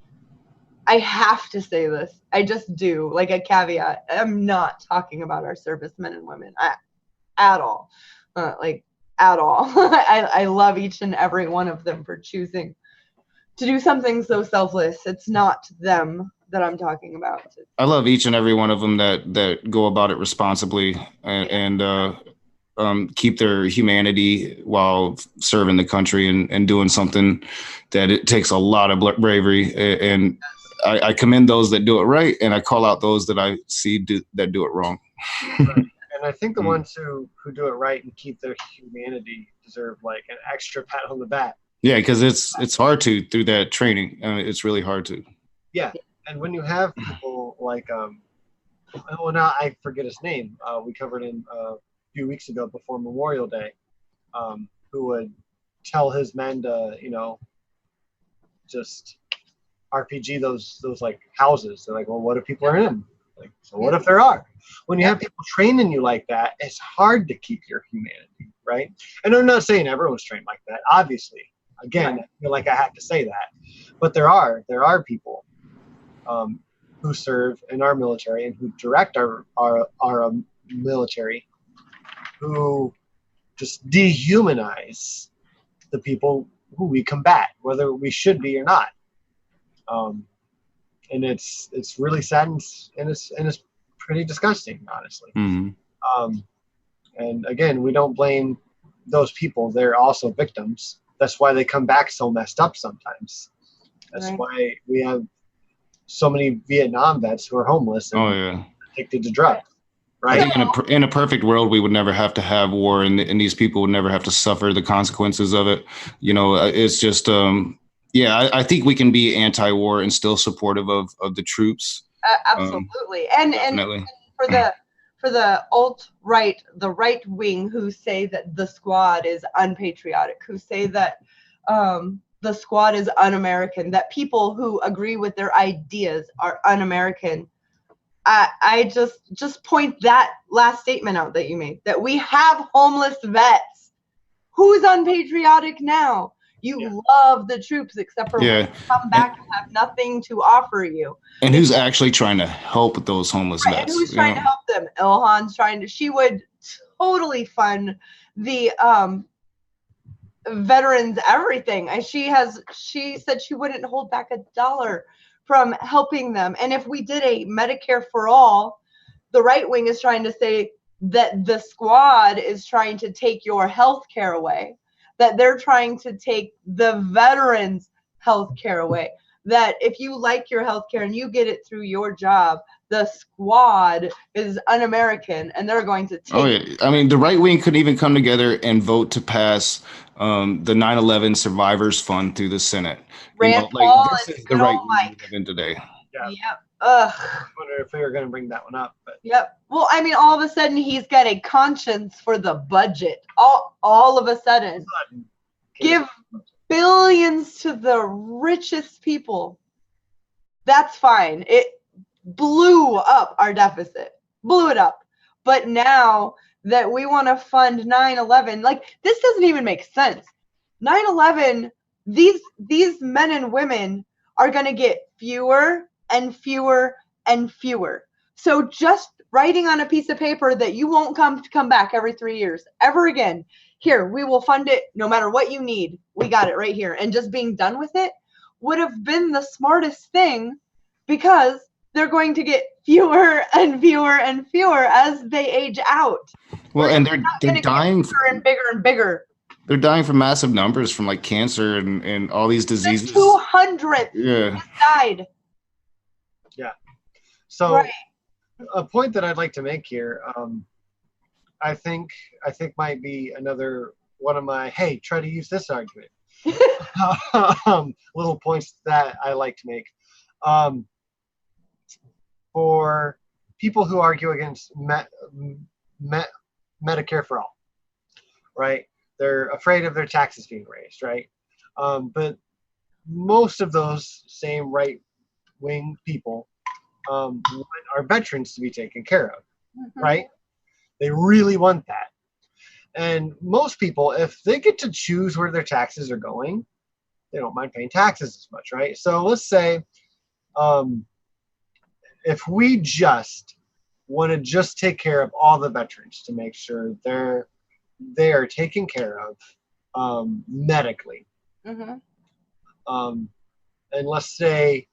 I have to say this. I just do, like a caveat. I'm not talking about our servicemen and women at all. At all. I love each and every one of them for choosing to do something so selfless. It's not them that I'm talking about. I love each and every one of them that go about it responsibly and keep their humanity while serving the country and doing something that it takes a lot of bravery. And I commend those that do it right, and I call out those that I see that do it wrong. Right. And I think the ones who do it right and keep their humanity deserve like an extra pat on the back. Yeah, because it's hard to through that training. It's really hard to. Yeah, and when you have people like now I forget his name. We covered him a few weeks ago before Memorial Day, who would tell his men to just RPG those like houses. They're like, well, what if people are in? Like, so what if there are? When you have people training you like that, it's hard to keep your humanity, right? And I'm not saying everyone's trained like that, obviously. Again, I feel like I have to say that. But there are people who serve in our military and who direct our military who just dehumanize the people who we combat, whether we should be or not. And it's really sad and it's pretty disgusting, honestly. Mm-hmm. And again, we don't blame those people. They're also victims. That's why they come back so messed up sometimes. That's why we have so many Vietnam vets who are homeless and addicted to drugs. Right. I think in a perfect world, we would never have to have war, and these people would never have to suffer the consequences of it. It's just I think we can be anti-war and still supportive of the troops. Absolutely. And for the alt-right, the right wing who say that the squad is unpatriotic, who say that the squad is un-American, that people who agree with their ideas are un-American. I just point that last statement out that you made, that we have homeless vets. Who's unpatriotic now? You love the troops, except for when you come back and have nothing to offer you. And who's actually trying to help those homeless vets? And who's trying to help them? Ilhan's she would totally fund the veterans everything. She said she wouldn't hold back $1 from helping them. And if we did a Medicare for all, the right wing is trying to say that the squad is trying to take your health care away. that they're trying to take the veterans' health care away. That if you like your health care and you get it through your job, the squad is un-American and they're going to take. Oh yeah, I mean the right wing couldn't even come together and vote to pass the 9/11 Survivors Fund through the Senate. Rand Paul this and is the right Bill wing we Mike. live in today. Yeah. Yep. Ugh. I wonder if we were going to bring that one up, but Yep. Well, I mean, all of a sudden he's got a conscience for the budget. All of a sudden, give billions to the richest people. That's fine. It blew up our deficit. Blew it up. But now that we want to fund 9/11, like, this doesn't even make sense. 9/11, these men and women are going to get fewer and fewer and fewer. So just writing on a piece of paper that you won't come back every 3 years ever again. Here, we will fund it no matter what you need. We got it right here. And just being done with it would have been the smartest thing, because they're going to get fewer and fewer and fewer as they age out. Well, and they're dying bigger and bigger and bigger. They're dying from massive numbers from like cancer and all these diseases. 200 Yeah. died. Yeah. So Right. a point that I'd like to make here, I think might be another one of my, hey, try to use this argument. Little points that I like to make. For people who argue against Medicare for all, right? They're afraid of their taxes being raised, right? But most of those same right-wing people want our veterans to be taken care of, right? They really want that. And most people, if they get to choose where their taxes are going, they don't mind paying taxes as much, right? So let's say if we just want to just take care of all the veterans to make sure they are taken care of medically. And let's just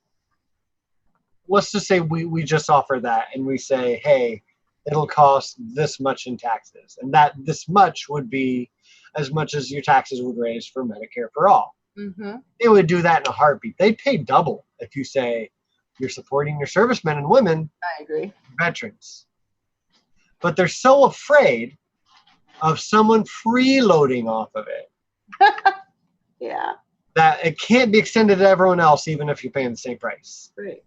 say we just offer that, and we say, hey, it'll cost this much in taxes, and that this much would be as much as your taxes would raise for Medicare for all. They would do that in a heartbeat. They'd pay double if you say you're supporting your servicemen and women. I agree. Veterans. But they're so afraid of someone freeloading off of it. Yeah. That it can't be extended to everyone else, even if you're paying the same price. Right.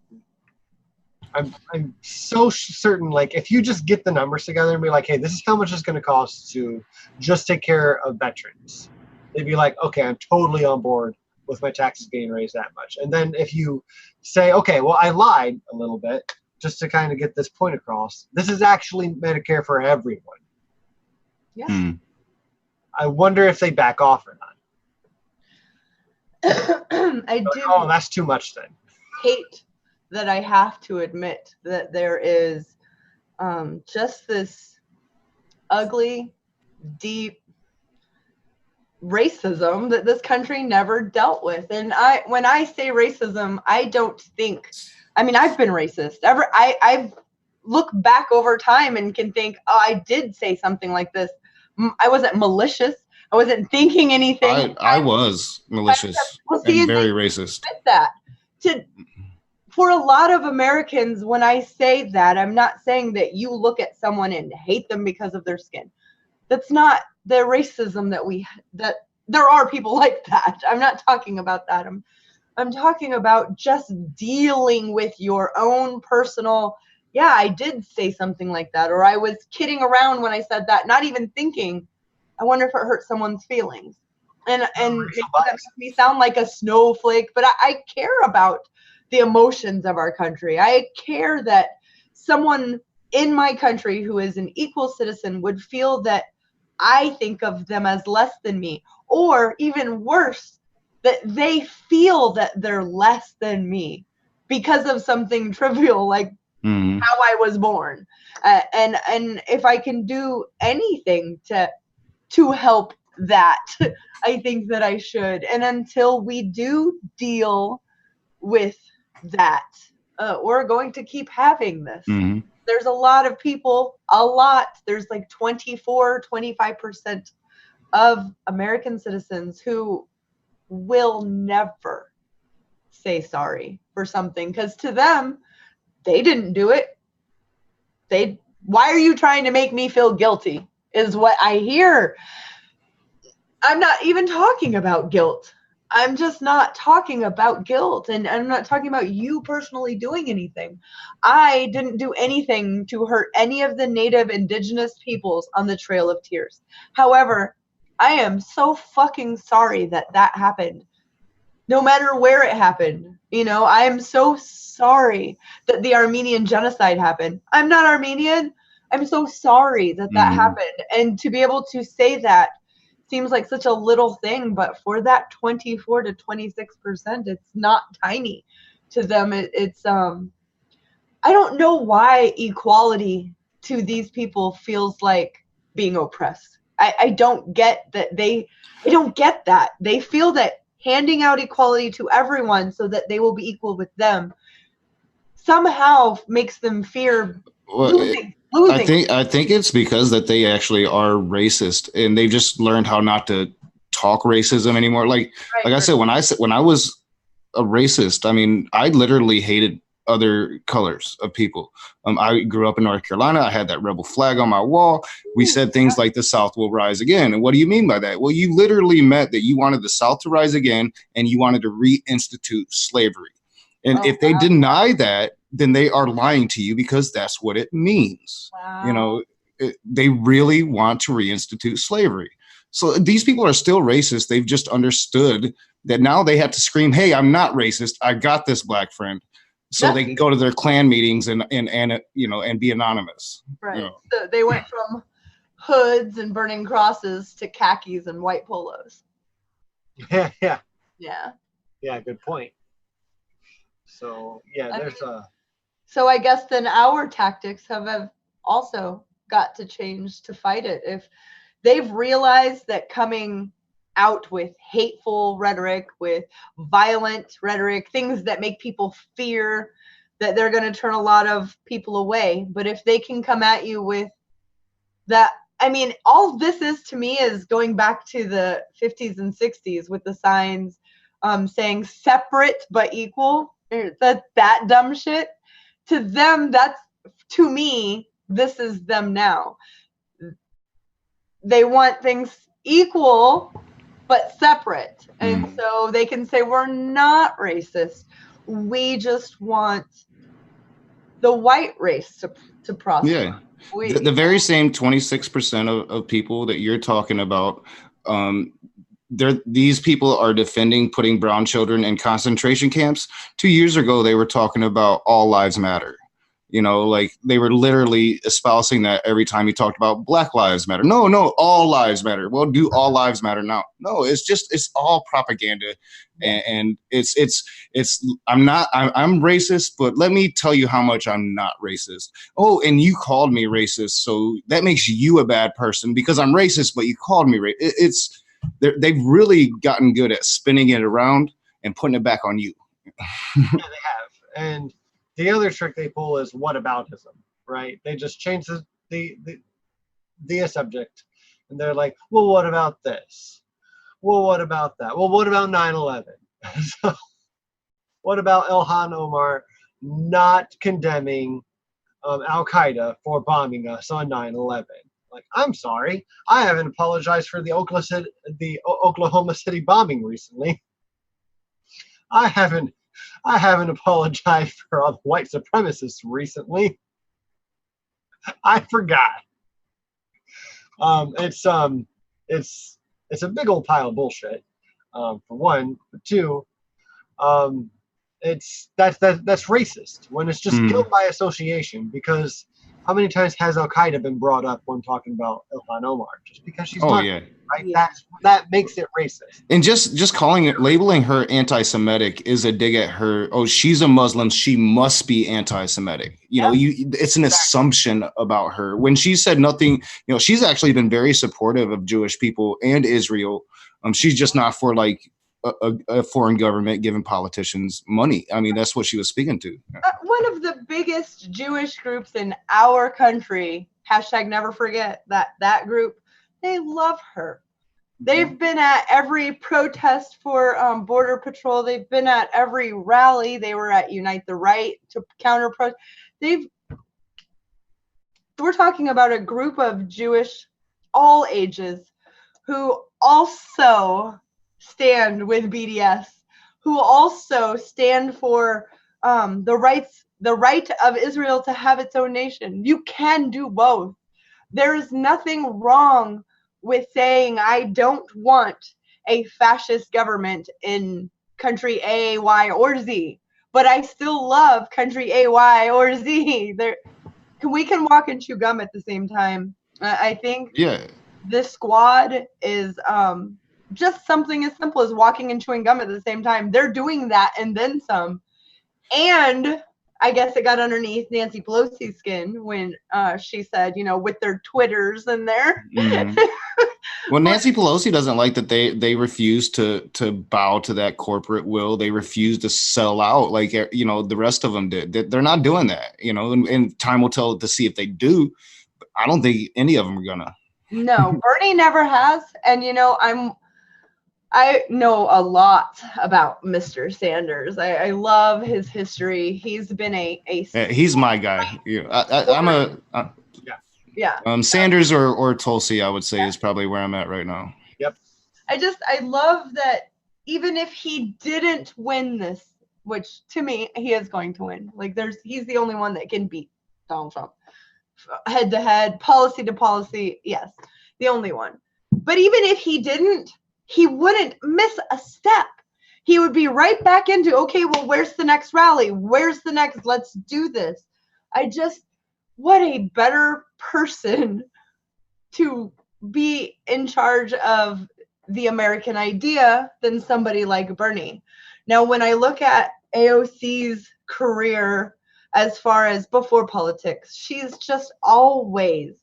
I'm so certain, like, if you just get the numbers together and be like, hey, this is how much it's going to cost to just take care of veterans, they'd be like, okay, I'm totally on board with my taxes being raised that much. And then if you say, okay, well, I lied a little bit just to kind of get this point across, this is actually Medicare for everyone. Yeah. I wonder if they back off or not. I do. Oh, that's too much then. Hate that I have to admit that there is just this ugly, deep racism that this country never dealt with. And when I say racism, I don't think, I mean, I've been racist. I've looked back over time and can think, oh, I did say something like this. I wasn't malicious. I wasn't thinking anything. I was malicious and very racist. That for a lot of Americans, when I say that, I'm not saying that you look at someone and hate them because of their skin. That's not the racism that there are people like that. I'm not talking about that. I'm talking about just dealing with your own personal, yeah, I did say something like that, or I was kidding around when I said that, not even thinking, I wonder if it hurt someone's feelings. And that makes me sound like a snowflake, but I care about the emotions of our country. I care that someone in my country who is an equal citizen would feel that I think of them as less than me, or even worse, that they feel that they're less than me because of something trivial like how I was born. And if I can do anything to help that, I think that I should. And until we do deal with that, we're going to keep having this. There's a lot of people, there's like 25% of American citizens who will never say sorry for something, because to them, they didn't do it. Why are you trying to make me feel guilty is what I hear. I'm not even talking about guilt. I'm just not talking about guilt, and I'm not talking about you personally doing anything. I didn't do anything to hurt any of the native indigenous peoples on the Trail of Tears. However, I am so fucking sorry that happened. No matter where it happened, I am so sorry that the Armenian genocide happened. I'm not Armenian. I'm so sorry that happened. And to be able to say that seems like such a little thing, but for that 24 to 26%, it's not tiny to them. It's I don't know why equality to these people feels like being oppressed. I don't get that. I don't get that. They feel that handing out equality to everyone so that they will be equal with them somehow makes them fear losing. I think it's because that they actually are racist, and they've just learned how not to talk racism anymore. Like I said, when I was a racist, I mean, I literally hated other colors of people. I grew up in North Carolina. I had that rebel flag on my wall. We said things like the South will rise again. And what do you mean by that? Well, you literally meant that you wanted the South to rise again and you wanted to reinstitute slavery. And if they deny that, then they are lying to you, because that's what it means. Wow. They really want to reinstitute slavery. So these people are still racist. They've just understood that now they have to scream, hey, I'm not racist. I got this black friend. So they can go to their Klan meetings and be anonymous. Right. So they went from hoods and burning crosses to khakis and white polos. Yeah. Yeah. Good point. So So I guess then our tactics have also got to change to fight it. If they've realized that coming out with hateful rhetoric, with violent rhetoric, things that make people fear, that they're going to turn a lot of people away. But if they can come at you with that, I mean, all this is to me is going back to the 50s and 60s with the signs saying separate but equal. That dumb shit. To them, to me, this is them now. They want things equal but separate. And so they can say, we're not racist. We just want the white race to prosper. Yeah. The very same 26% of people that you're talking about, these people are defending putting brown children in concentration camps. 2 years ago, they were talking about all lives matter. Like they were literally espousing that every time you talked about Black Lives Matter. No, all lives matter. Well, do all lives matter now? No, it's all propaganda. And I'm racist, but let me tell you how much I'm not racist. Oh, and you called me racist. So that makes you a bad person because I'm racist, but you called me racist. They've really gotten good at spinning it around and putting it back on you. Yeah, they have. And the other trick they pull is whataboutism, right? They just change the subject, and they're like, well, what about this? Well, what about that? Well, what about 9/11? So, what about Ilhan Omar not condemning Al-Qaeda for bombing us on 9/11? Like, I'm sorry, I haven't apologized for the Oklahoma City bombing recently. I haven't apologized for all the white supremacists recently. I forgot. It's a big old pile of bullshit. For one, for two, that's racist when it's just guilt by association. Because how many times has Al-Qaeda been brought up when talking about Ilhan Omar? Just because she's Muslim, right? Yeah. That makes it racist. And just labeling her anti-Semitic is a dig at her. Oh, she's a Muslim. She must be anti-Semitic. It's an assumption about her. When she said nothing, she's actually been very supportive of Jewish people and Israel. She's just not for like a foreign government giving politicians money. I mean, that's what she was speaking to. One of the biggest Jewish groups in our country, #never forget that group, they love her. They've been at every protest for Border Patrol. They've been at every rally. They were at Unite the Right to counter protest. We're talking about a group of Jewish, all ages, who also stand with BDS, who also stand for the right of Israel to have its own nation. You can do both. There is nothing wrong with saying I don't want a fascist government in country A, Y, or Z, but I still love country A, Y, or Z. We can walk and chew gum at the same time. I think this squad is just something as simple as walking and chewing gum at the same time. They're doing that and then some. And I guess it got underneath Nancy Pelosi's skin when she said, with their Twitters and their. Mm-hmm. Well, Nancy Pelosi doesn't like that they refuse to bow to that corporate will. They refuse to sell out like, the rest of them did. They're not doing that, and time will tell to see if they do. I don't think any of them are gonna. No, Bernie never has. And, I know a lot about Mr. Sanders. I love his history. He's been he's my guy. Sanders or Tulsi, I would say, is probably where I'm at right now. Yep. I love that even if he didn't win this, which to me he is going to win. Like he's the only one that can beat Donald Trump. Head to head, policy to policy, yes, the only one. But even if he didn't, he wouldn't miss a step. He would be right back into, okay, well, where's the next rally? Where's the next, let's do this. What a better person to be in charge of the American idea than somebody like Bernie. Now, when I look at AOC's career as far as before politics, she's just always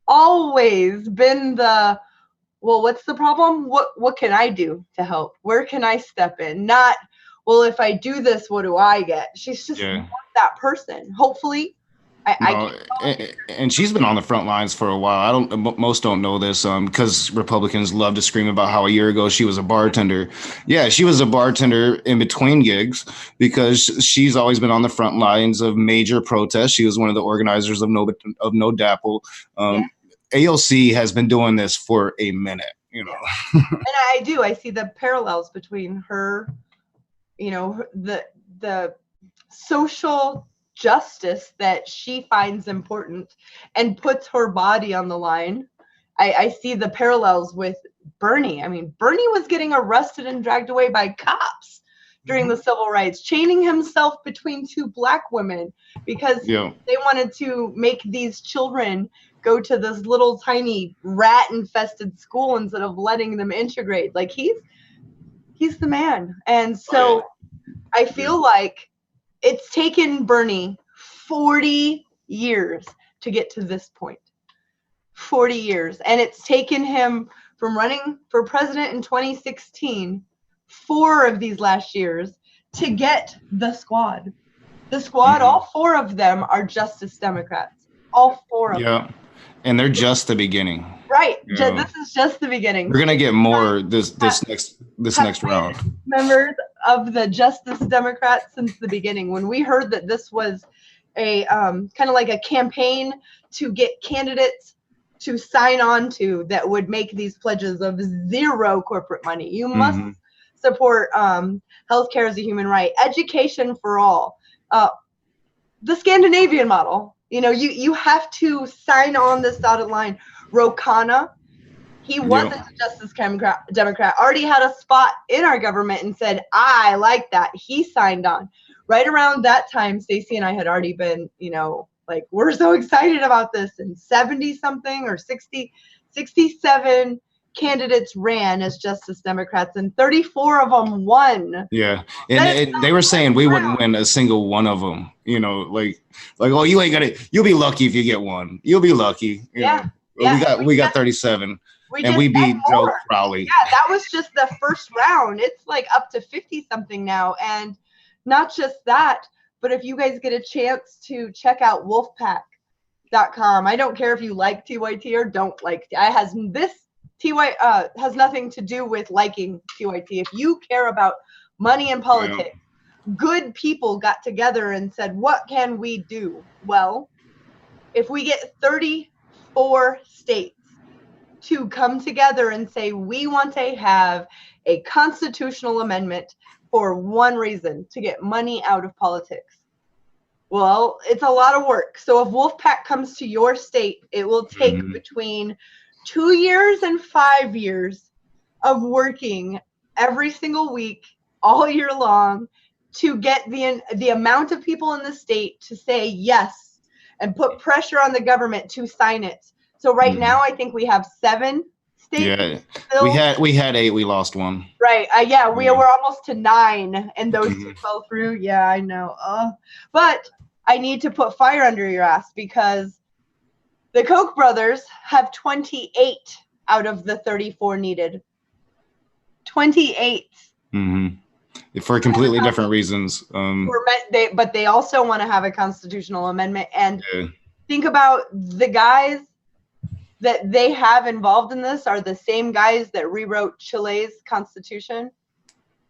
been the, well, what's the problem? What can I do to help? Where can I step in? Not, well, if I do this, what do I get? She's just not that person. Hopefully, and she's been on the front lines for a while. Most don't know this because Republicans love to scream about how a year ago she was a bartender. Yeah, she was a bartender in between gigs because she's always been on the front lines of major protests. She was one of the organizers of No Dapple. AOC has been doing this for a minute, And I see the parallels between her, the social justice that she finds important and puts her body on the line. I see the parallels with Bernie. I mean, Bernie was getting arrested and dragged away by cops during the civil rights, chaining himself between two black women because they wanted to make these children go to this little tiny rat-infested school instead of letting them integrate. Like he's the man. And so I feel like it's taken Bernie 40 years to get to this point. 40 years. And it's taken him from running for president in 2016, 4 of these last years, to get the squad. The squad, all 4 of them are Justice Democrats. All 4 of them. And they're just the beginning. Right. This is just the beginning. We're gonna get more this next round. Members of the Justice Democrats since the beginning. When we heard that this was a kind of like a campaign to get candidates to sign on to that would make these pledges of 0 corporate money. You must support healthcare as a human right, education for all, the Scandinavian model. You have to sign on this dotted line. Ro Khanna, he wasn't a Justice Democrat, already had a spot in our government and said, I like that. He signed on. Right around that time, Stacey and I had already been, like, we're so excited about this. And 70-something or 67 candidates ran as Justice Democrats, and 34 of them won. Yeah, and they were saying we wouldn't win a single one of them. Like, oh, you ain't gonna. You'll be lucky if you get one. You'll be lucky. We got 37, and we beat Joe Crowley. Yeah, that was just the first round. It's like up to 50-something now, and not just that, but if you guys get a chance to check out Wolfpack.com, I don't care if you like TYT or don't like. It has this has nothing to do with liking TYT. If you care about money and politics, good people got together and said, what can we do? Well, if we get 34 states to come together and say, we want to have a constitutional amendment for one reason, to get money out of politics. Well, it's a lot of work. So if Wolfpack comes to your state, it will take between 2 years and 5 years of working every single week, all year long, to get the amount of people in the state to say yes and put pressure on the government to sign it. So right now, I think we have 7 states. Yeah, we had 8. We lost 1. Right. We were almost to 9, and those 2 fell through. Yeah, I know. But I need to put fire under your ass, because the Koch brothers have 28 out of the 34 needed. 28. For completely different reasons. But they also want to have a constitutional amendment. And think about the guys that they have involved in this are the same guys that rewrote Chile's constitution.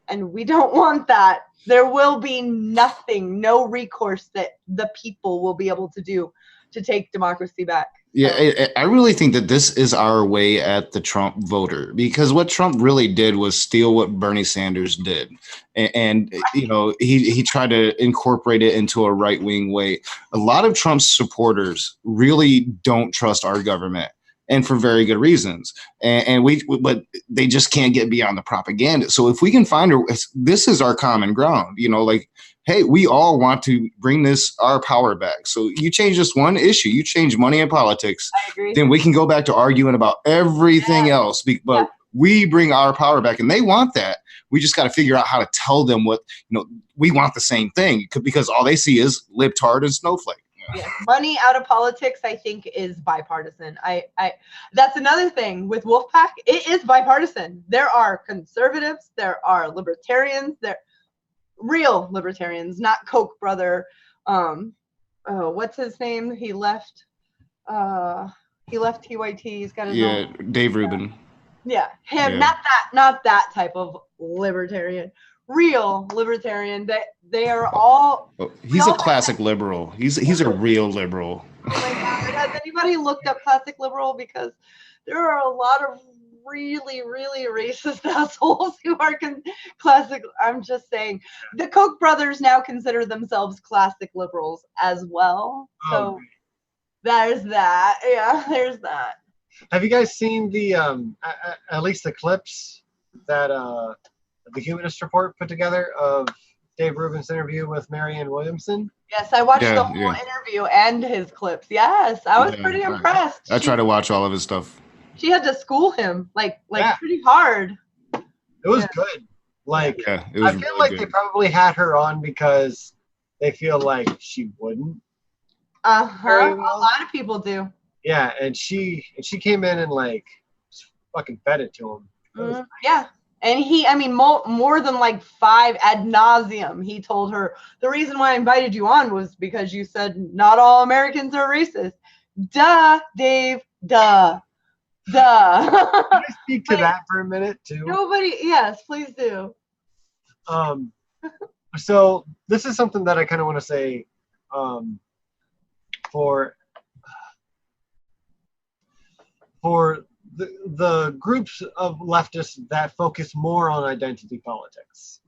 And we don't want that. There will be no recourse that the people will be able to do to take democracy back. Yeah, I really think that this is our way at the Trump voter, because what Trump really did was steal what Bernie Sanders did. And you know, he tried to incorporate it into a right-wing way. A lot of Trump's supporters really don't trust our government, and for very good reasons. But they just can't get beyond the propaganda. So if we can find this is our common ground, you know, like, hey, we all want to bring our power back. So you change this one issue, you change money and politics, then we can go back to arguing about everything else. But we bring our power back, and they want that. We just got to figure out how to tell them we want the same thing, because all they see is libtard and snowflake. Yeah. Money out of politics, I think, is bipartisan. That's another thing with Wolfpack. It is bipartisan. There are conservatives, there are libertarians, real libertarians, not Koch brother. What's his name? He left TYT. He's got his own. Dave Rubin. Yeah, him. Yeah. Not that type of libertarian. Real libertarian. They are all. He's a classic liberal. He's a real liberal. Oh my God! Has anybody looked up classic liberal? Because there are a lot of really, really racist assholes who are classic. I'm just saying, the Koch brothers now consider themselves classic liberals as well. So there's that. Yeah, there's that. Have you guys seen the at least the clips that the Humanist Report put together of Dave Rubin's interview with Marianne Williamson? Yes, I watched the whole interview and his clips. Yes, I was pretty impressed. I try to watch all of his stuff. She had to school him like pretty hard. It was good. Like, it was I feel like they probably had her on because they feel like she wouldn't. A lot of people do. Yeah, and she came in and like fucking fed it to him. Yeah. And more than like 5 ad nauseum, he told her, the reason why I invited you on was because you said not all Americans are racist. Duh, Dave, duh. Can I speak to that for a minute too? Yes, please do. So this is something that I kind of want to say for the groups of leftists that focus more on identity politics,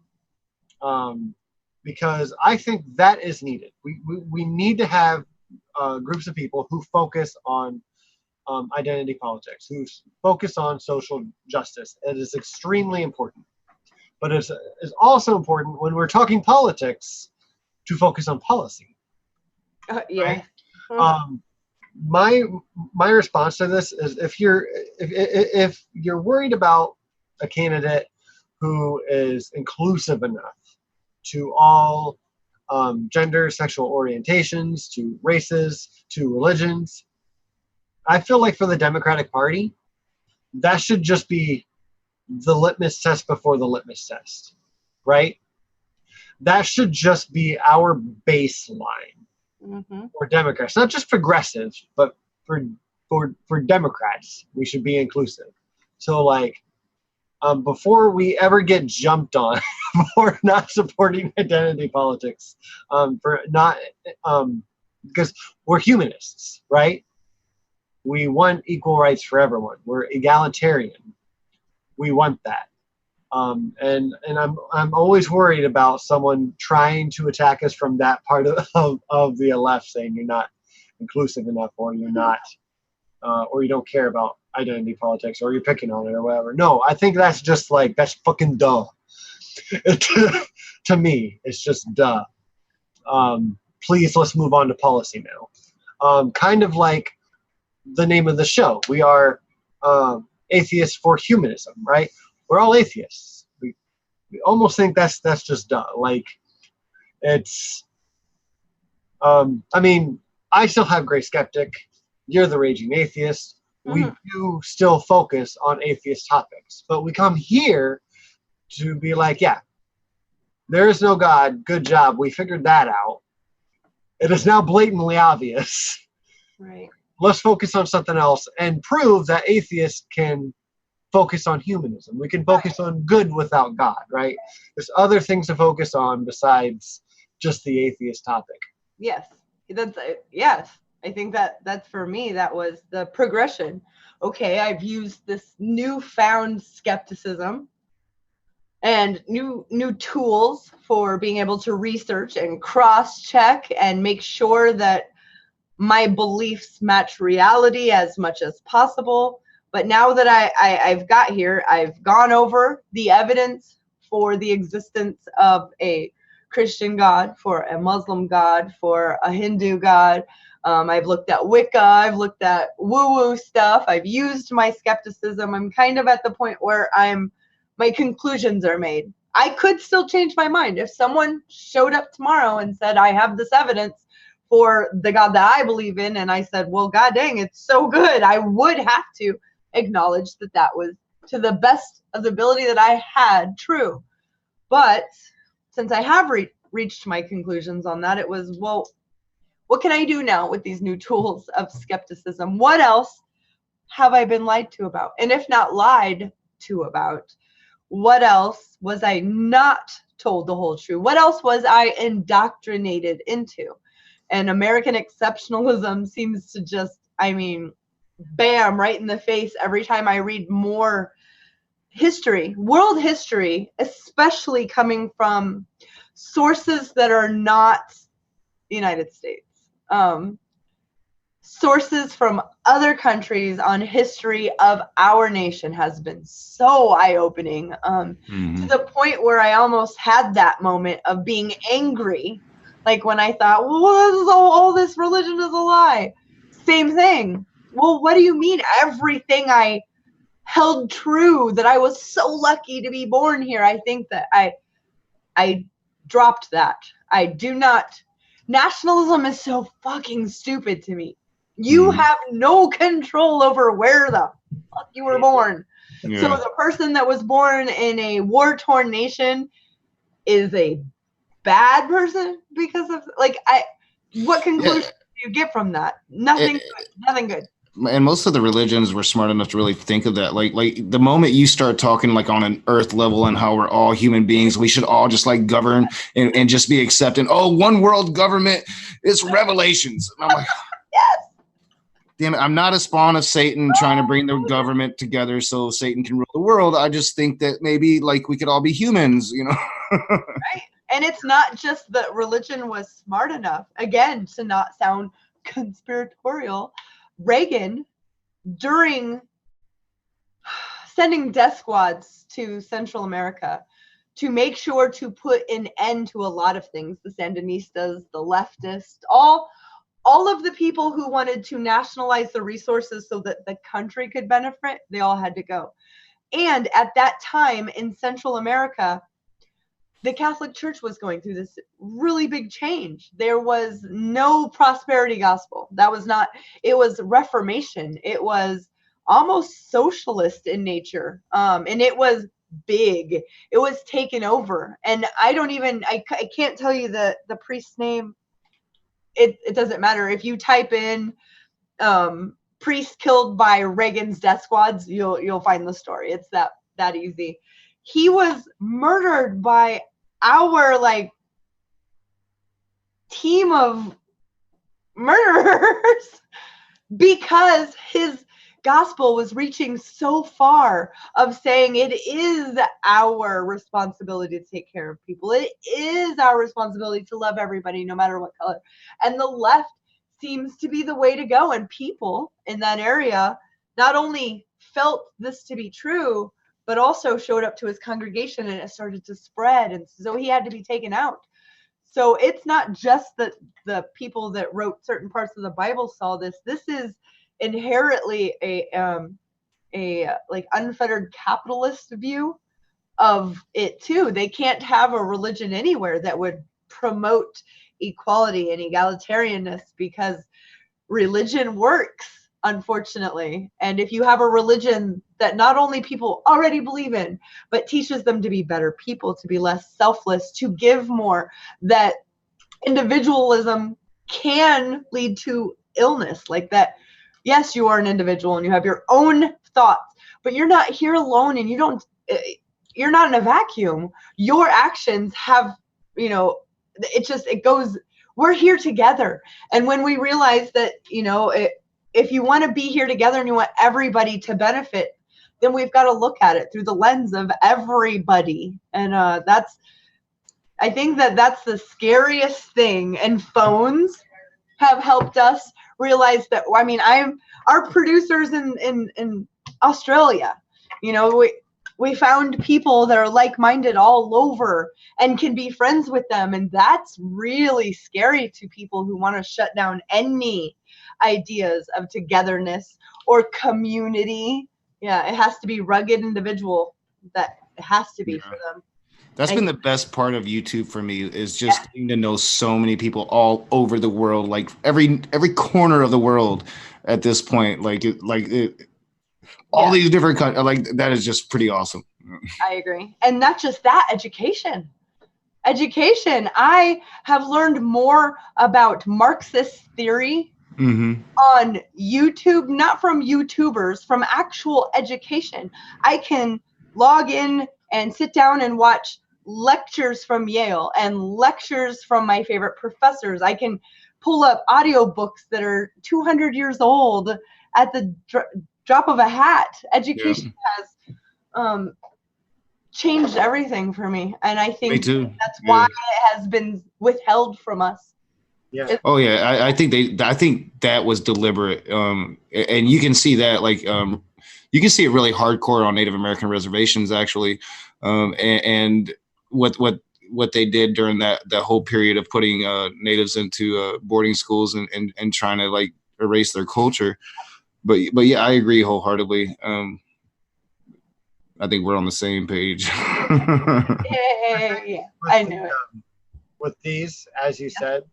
because I think that is needed. We need to have groups of people who focus on identity politics, who focus on social justice. It is extremely important. But it's also important when we're talking politics to focus on policy. Yeah. Right? My response to this is if you're worried about a candidate who is inclusive enough to all genders, sexual orientations, to races, to religions, I feel like for the Democratic Party, that should just be the litmus test before the litmus test, right? That should just be our baseline for Democrats, not just progressives, but for Democrats, we should be inclusive. So like, before we ever get jumped on for not supporting identity politics, for not, because we're humanists, right? We want equal rights for everyone. We're egalitarian. We want that. And I'm always worried about someone trying to attack us from that part of the left, saying you're not inclusive enough, or you're not, or you don't care about identity politics, or you're picking on it, or whatever. No, I think that's just like, that's fucking duh. To me, it's just duh. Please, let's move on to policy now. Kind of like the name of the show. We are atheists for humanism, right? We're all atheists. We almost think that's just duh. Like, it's, I mean, I still have Great Skeptic. You're the Raging Atheist. We do still focus on atheist topics, but we come here to be like, yeah, there is no God. Good job. We figured that out. It is now blatantly obvious. Right. Let's focus on something else and prove that atheists can focus on humanism. We can focus on good without God, right? There's other things to focus on besides just the atheist topic. Yes. Yes. I think that's for me, that was the progression. Okay, I've used this newfound skepticism and new tools for being able to research and cross-check and make sure that my beliefs match reality as much as possible. But now that I've got here, I've gone over the evidence for the existence of a Christian God, for a Muslim God, for a Hindu God. I've looked at Wicca, I've looked at woo-woo stuff, I've used my skepticism. I'm kind of at the point where my conclusions are made. I could still change my mind. If someone showed up tomorrow and said, I have this evidence for the God that I believe in, and I said, well, god dang, it's so good, I would have to acknowledge that was, to the best of the ability that I had, true. But since I have reached my conclusions on that, it was, well, what can I do now with these new tools of skepticism? What else have I been lied to about? And if not lied to about, what else was I not told the whole truth? What else was I indoctrinated into? And American exceptionalism seems to just, I mean, bam, right in the face every time I read more history, world history, especially coming from sources that are not the United States. Sources from other countries on history of our nation has been so eye-opening, to the point where I almost had that moment of being angry, like when I thought, well, all this religion is a lie. Same thing. Well, what do you mean everything I held true, that I was so lucky to be born here? I think that I dropped that. I do not. Nationalism is so fucking stupid to me. You have no control over where the fuck you were born. Yeah. So the person that was born in a war-torn nation is a bad person because of, like, what conclusion do you get from that? Nothing good. And most of the religions were smart enough to really think of that. Like the moment you start talking like on an earth level and how we're all human beings, we should all just like govern and just be accepting. Oh, one world government, it's revelations. And I'm like, yes. Damn it, I'm not a spawn of Satan trying to bring the government together so Satan can rule the world. I just think that maybe like we could all be humans, you know? Right. And it's not just that religion was smart enough, again, to not sound conspiratorial. Reagan, during sending death squads to Central America to make sure to put an end to a lot of things, the Sandinistas, the leftists, all of the people who wanted to nationalize the resources so that the country could benefit, they all had to go. And at that time in Central America, the Catholic Church was going through this really big change. There was no prosperity gospel. That was not, it was Reformation. It was almost socialist in nature. And it was big. It was taken over. And I can't tell you the priest's name. It doesn't matter. If you type in priest killed by Reagan's death squads, you'll find the story. It's that easy. He was murdered by our like team of murderers because his gospel was reaching so far of saying it is our responsibility to take care of people. It is our responsibility to love everybody, no matter what color. And the left seems to be the way to go. And people in that area not only felt this to be true, but also showed up to his congregation, and it started to spread. And so he had to be taken out. So it's not just that the people that wrote certain parts of the Bible saw this. This is inherently a like unfettered capitalist view of it too. They can't have a religion anywhere that would promote equality and egalitarianness, because religion works, unfortunately. And if you have a religion that not only people already believe in, but teaches them to be better people, to be less selfless, to give more, that individualism can lead to illness. Like that, yes, you are an individual and you have your own thoughts, but you're not here alone, and you're not in a vacuum. Your actions have, it goes, we're here together. And when we realize that, if you want to be here together and you want everybody to benefit, then we've got to look at it through the lens of everybody. And I think that's the scariest thing. And phones have helped us realize that. I mean, our producers in Australia, we found people that are like-minded all over and can be friends with them. And that's really scary to people who want to shut down any ideas of togetherness or community. Yeah, it has to be rugged individual. That it has to be for them. That's been the best part of YouTube for me, is just getting to know so many people all over the world, like every corner of the world at this point. All these different countries, like that is just pretty awesome. I agree. And not just that, education. I have learned more about Marxist theory on YouTube, not from YouTubers, from actual education. I can log in and sit down and watch lectures from Yale and lectures from my favorite professors. I can pull up audiobooks that are 200 years old at the drop of a hat. Education has changed everything for me, and I think that's why it has been withheld from us. Yeah. I think that was deliberate, and you can see that, you can see it really hardcore on Native American reservations, actually, and what they did during that whole period of putting natives into boarding schools and trying to erase their culture. But yeah, I agree wholeheartedly. I think we're on the same page. Yeah. I know it. With these, as you said,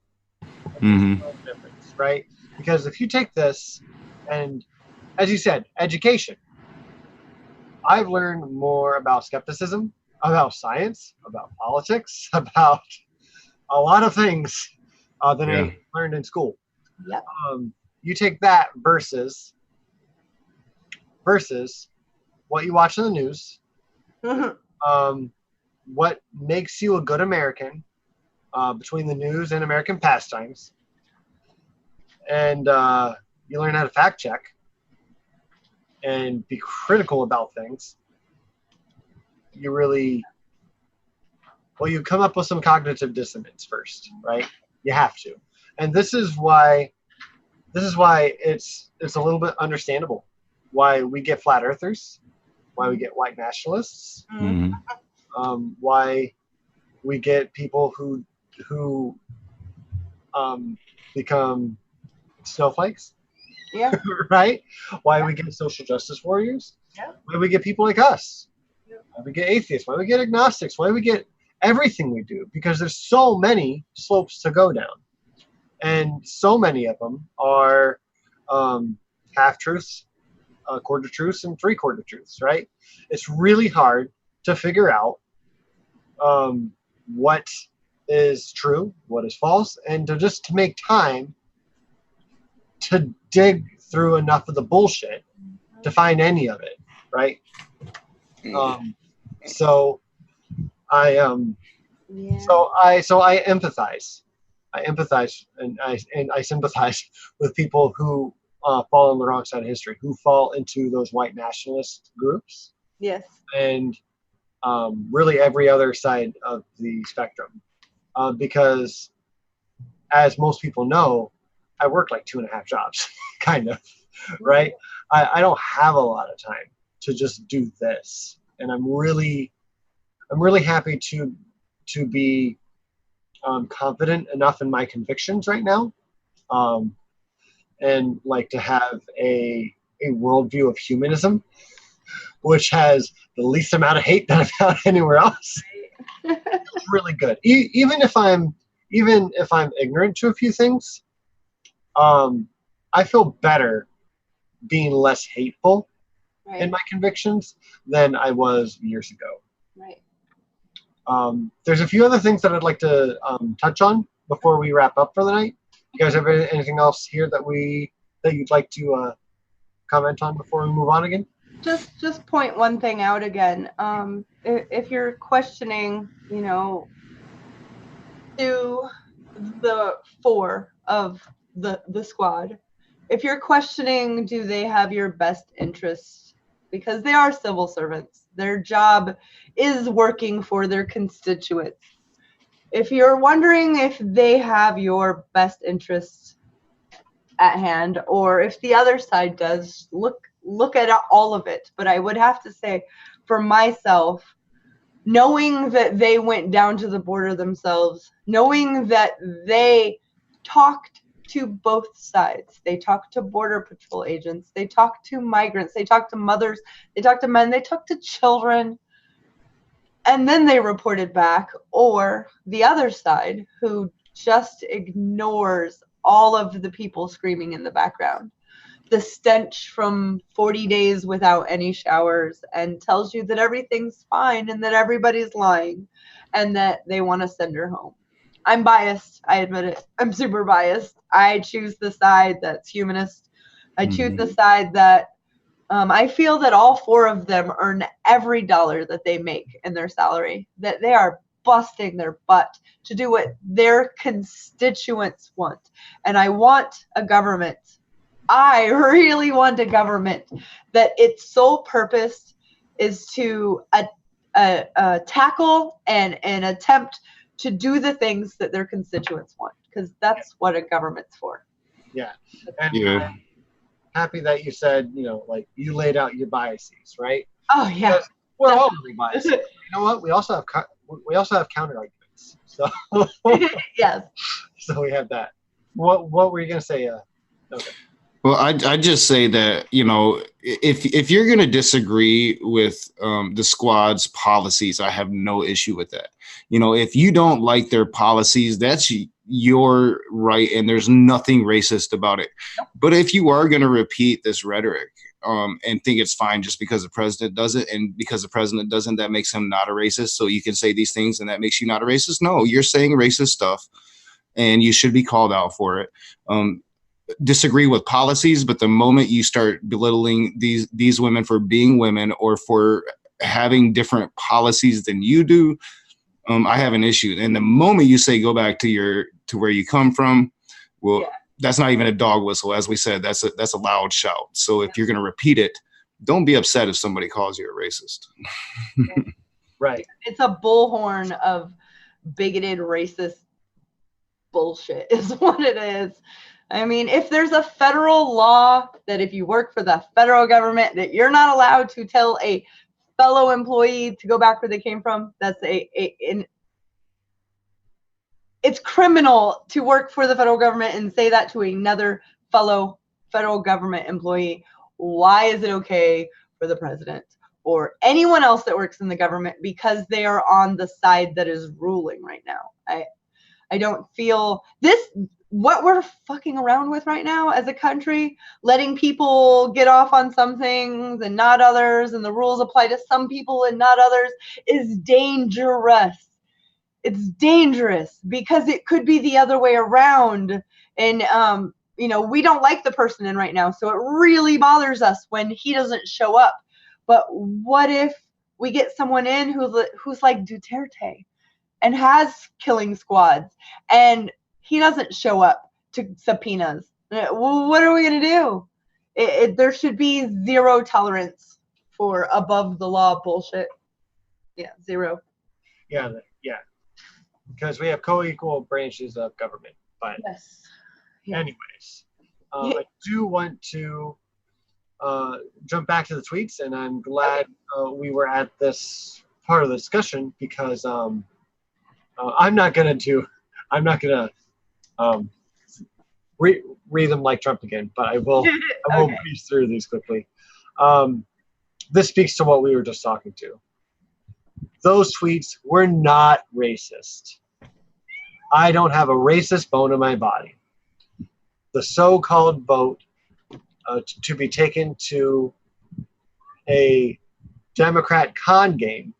no difference, right? Because if you take this and, as you said, education, I've learned more about skepticism, about science, about politics, about a lot of things than I learned in school. Yep. You take that versus what you watch in the news, what makes you a good American, between the news and American pastimes, and you learn how to fact check and be critical about things. You come up with some cognitive dissonance first, right? You have to. And this is why it's a little bit understandable why we get flat earthers, why we get white nationalists, why we get people who become snowflakes, right? Why we get social justice warriors, why we get people like us, why we get atheists, why we get agnostics, why we get everything we do, because there's so many slopes to go down, and so many of them are half truths, quarter truths, and three-quarter truths, right? It's really hard to figure out what is true, what is false, and to make time to dig through enough of the bullshit to find any of it, right? So I empathize. I empathize and I sympathize with people who fall on the wrong side of history, who fall into those white nationalist groups. Yes. And really every other side of the spectrum. Because as most people know, I work like 2.5 jobs, kind of, right? I don't have a lot of time to just do this. And I'm really happy to be confident enough in my convictions right now, and like to have a worldview of humanism, which has the least amount of hate that I've found anywhere else. It's really good. Even if I'm ignorant to a few things, I feel better being less hateful in my convictions than I was years ago. Right. There's a few other things that I'd like to touch on before we wrap up for the night. You guys have anything else here that you'd like to comment on before we move on again? Just point one thing out again. If you're questioning, to the 4 of the squad, if you're questioning, do they have your best interests? Because they are civil servants. Their job is working for their constituents. If you're wondering if they have your best interests at hand, or if the other side does, look at all of it. But I would have to say, for myself, knowing that they went down to the border themselves, knowing that they talked to both sides, they talked to border patrol agents, they talked to migrants, they talked to mothers, they talked to men, they talked to children, and then they reported back, or the other side who just ignores all of the people screaming in the background, the stench from 40 days without any showers, and tells you that everything's fine and that everybody's lying and that they want to send her home. I'm biased. I admit it. I'm super biased. I choose the side that's humanist. I choose the side that I feel that all 4 of them earn every dollar that they make in their salary, that they are busting their butt to do what their constituents want. And I want a government. I really want a government that its sole purpose is to tackle and attempt to do the things that their constituents want, because that's what a government's for. Yeah. And I'm happy that you said, like you laid out your biases, right? Oh yeah. Because we're all really biased. You know what? We also have counter arguments. So yes. So we have that. What were you gonna say? Okay. Well, I just say that, if you're going to disagree with the squad's policies, I have no issue with that. If you don't like their policies, that's your right, and there's nothing racist about it. But if you are going to repeat this rhetoric and think it's fine just because the president does it, and because the president doesn't, that makes him not a racist, so you can say these things and that makes you not a racist? No, you're saying racist stuff, and you should be called out for it. Disagree with policies, but the moment you start belittling these women for being women or for having different policies than you do, I have an issue. And the moment you say go back to where you come from, well, that's not even a dog whistle. As we said, that's a loud shout. So if you're going to repeat it, don't be upset if somebody calls you a racist. Right. It's a bullhorn of bigoted, racist bullshit is what it is. I mean, if there's a federal law that if you work for the federal government that you're not allowed to tell a fellow employee to go back where they came from, that's it's criminal to work for the federal government and say that to another fellow federal government employee. Why is it okay for the president or anyone else that works in the government? Because they are on the side that is ruling right now. I don't feel what we're fucking around with right now as a country, letting people get off on some things and not others, and the rules apply to some people and not others, is dangerous. It's dangerous because it could be the other way around. And we don't like the person in right now, so it really bothers us when he doesn't show up. But what if we get someone in who's like Duterte and has killing squads, and he doesn't show up to subpoenas? What are we going to do? There should be zero tolerance for above the law bullshit. Yeah, zero. Yeah. Because we have co-equal branches of government. But yes. anyways, I do want to jump back to the tweets, and I'm glad we were at this part of the discussion, because I'm not gonna read them like Trump again, but I will breeze through these quickly. This speaks to what we were just talking to. Those tweets were not racist. I don't have a racist bone in my body. The so-called vote to be taken to a Democrat con game.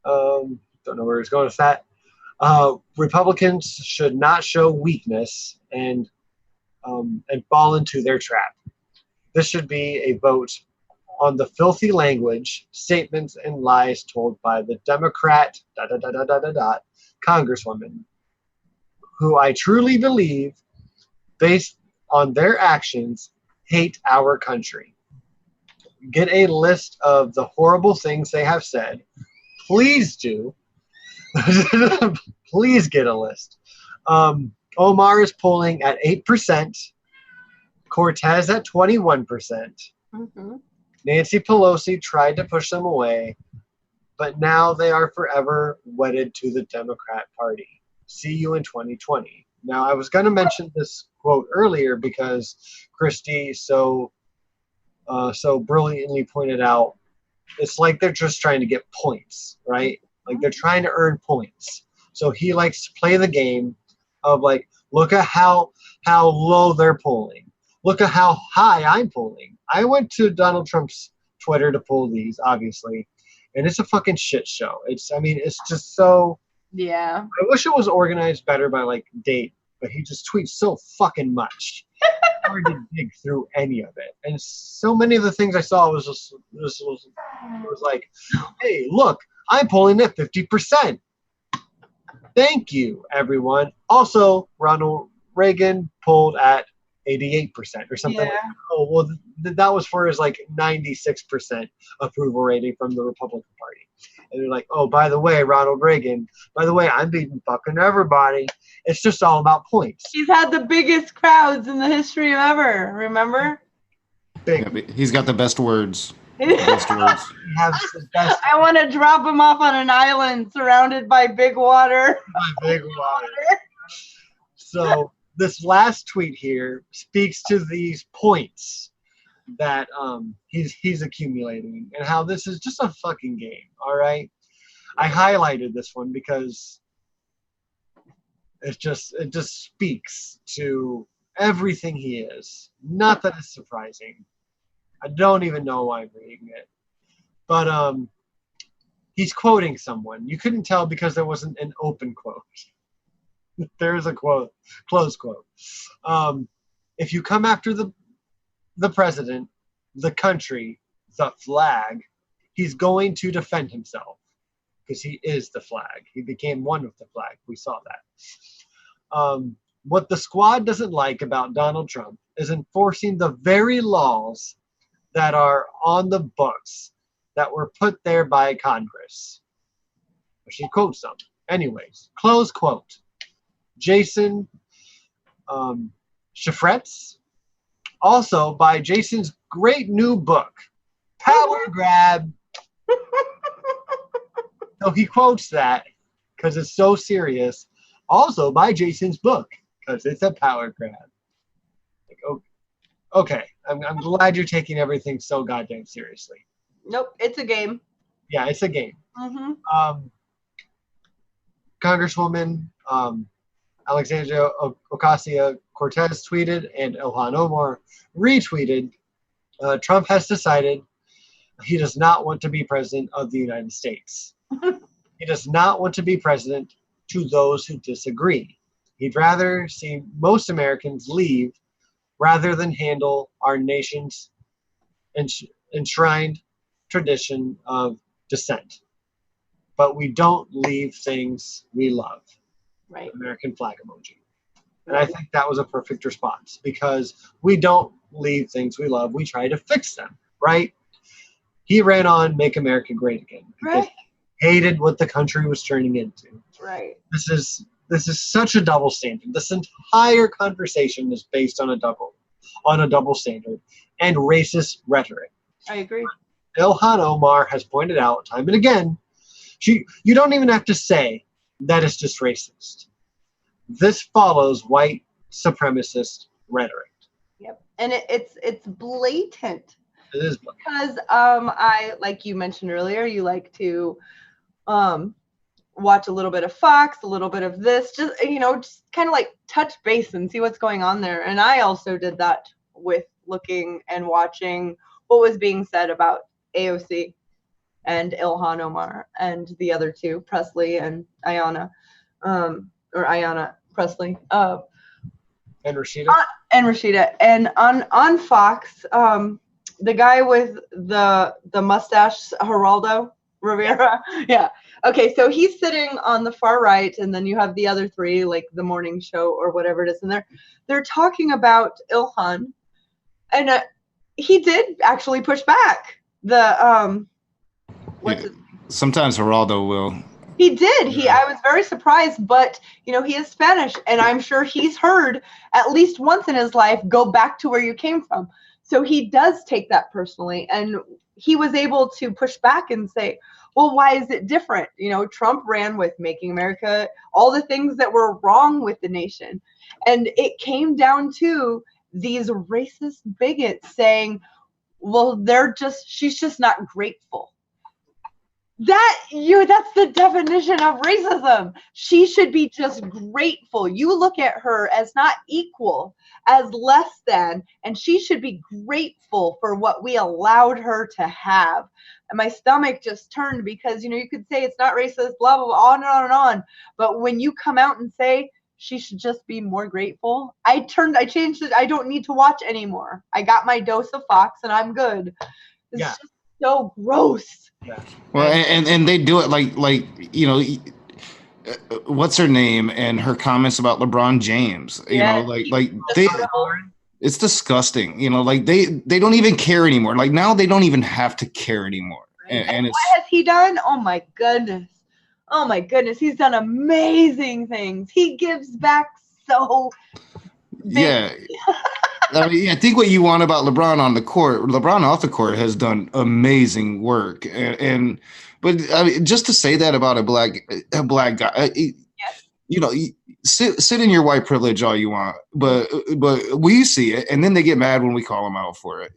Don't know where he's going with that. Republicans should not show weakness and fall into their trap. This should be a vote on the filthy language, statements, and lies told by the Democrat Congresswoman, who I truly believe, based on their actions, hate our country. Get a list of the horrible things they have said. Please do. Please get a list. Omar is polling at 8%. Cortez at 21%. Mm-hmm. Nancy Pelosi tried to push them away, but now they are forever wedded to the Democrat Party. See you in 2020. Now, I was going to mention this quote earlier because Christy so brilliantly pointed out, it's like they're just trying to get points, right? Like they're trying to earn points. So he likes to play the game of like, look at how low they're polling. Look at how high I'm polling. I went to Donald Trump's Twitter to pull these, obviously, and it's a fucking shit show. It's just so. Yeah. I wish it was organized better by like date, but he just tweets so fucking much. Hard to dig through any of it, and so many of the things I saw was like, hey, look, I'm polling at 50%. Thank you, everyone. Also, Ronald Reagan polled at 88% or something. Yeah. Like that. Oh, well, that was for his like 96% approval rating from the Republican Party. And they're like, oh, by the way, Ronald Reagan, by the way, I'm beating fucking everybody. It's just all about points. He's had the biggest crowds in the history of ever, remember? Big. He's got the best words. Best words. He has the best. I want to drop him off on an island surrounded by big water. Big water. So this last tweet here speaks to these points that he's accumulating and how this is just a fucking game. All right, I highlighted this one because it just speaks to everything he is. Not that it's surprising. I don't even know why I'm reading it, but he's quoting someone. You couldn't tell because there wasn't an open quote. There's a quote, close quote. If you come after the president, the country, the flag, he's going to defend himself because he is the flag. He became one with the flag. We saw that. What the squad doesn't like about Donald Trump is enforcing the very laws that are on the books that were put there by Congress. She quotes them. Anyways, close quote. Jason Chaffretz, also by Jason's great new book, Power Grab. So he quotes that because it's so serious. Also by Jason's book because it's a power grab. Like, okay, I'm glad you're taking everything so goddamn seriously. Nope, it's a game. Yeah, it's a game. Mm-hmm. Congresswoman Alexandria Ocasio-Cortez tweeted and Ilhan Omar retweeted, Trump has decided he does not want to be president of the United States. He does not want to be president to those who disagree. He'd rather see most Americans leave rather than handle our nation's enshrined tradition of dissent. But we don't leave things we love. Right. American flag emoji. And I think that was a perfect response, because we don't leave things we love. We try to fix them, right? He ran on Make America Great Again. Right. He hated what the country was turning into. Right. This is such a double standard. This entire conversation is based on a double standard and racist rhetoric. I agree. Ilhan Omar has pointed out time and again, you don't even have to say that it's just racist. This follows white supremacist rhetoric. Yep. And it's blatant. It is blatant. Because I, like you mentioned earlier, you like to watch a little bit of Fox, a little bit of this, just kind of like touch base and see what's going on there. And I also did that with looking and watching what was being said about AOC and Ilhan Omar and the other two, Presley and Ayanna, or Ayanna Presley. And Rashida. And Rashida. And on Fox, the guy with the mustache, Geraldo Rivera. Yeah. Okay, so he's sitting on the far right, and then you have the other three, like the morning show or whatever it is, and they're talking about Ilhan, and he did actually push back. Sometimes Geraldo will. He did. I was very surprised, but he is Spanish, and I'm sure he's heard at least once in his life, go back to where you came from. So he does take that personally, and he was able to push back and say, well, why is it different? Trump ran with making America, all the things that were wrong with the nation. And it came down to these racist bigots saying, well, she's just not grateful. That's the definition of racism. She should be just grateful. You look at her as not equal, as less than, and she should be grateful for what we allowed her to have. And my stomach just turned, because you could say it's not racist, blah blah blah, on and on and on. But when you come out and say she should just be more grateful, I changed it. I don't need to watch anymore. I got my dose of Fox and I'm good. It's just so gross. Yeah. Well, and they do it like what's her name, and her comments about LeBron James. It's disgusting. They don't even care anymore. Like now they don't even have to care anymore. Right. And what has he done? Oh my goodness. He's done amazing things. He gives back so big. Yeah. I think what you want about LeBron on the court, LeBron off the court has done amazing work, but just to say that about a black guy, sit in your white privilege all you want, but we see it, and then they get mad when we call them out for it.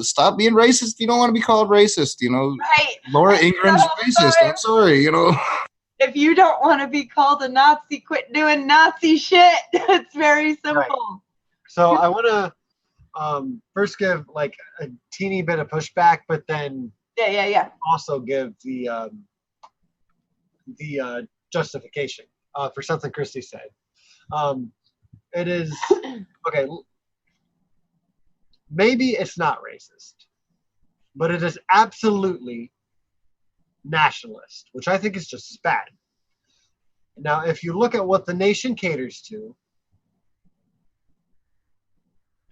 Stop being racist. You don't want to be called racist. Right. Laura Ingram's racist. I'm sorry. If you don't want to be called a Nazi, quit doing Nazi shit. It's very simple. Right. So I want to first give like a teeny bit of pushback, but then also give the justification for something Christy said. It is okay. Maybe it's not racist, but it is absolutely nationalist, which I think is just as bad. Now, if you look at what the nation caters to,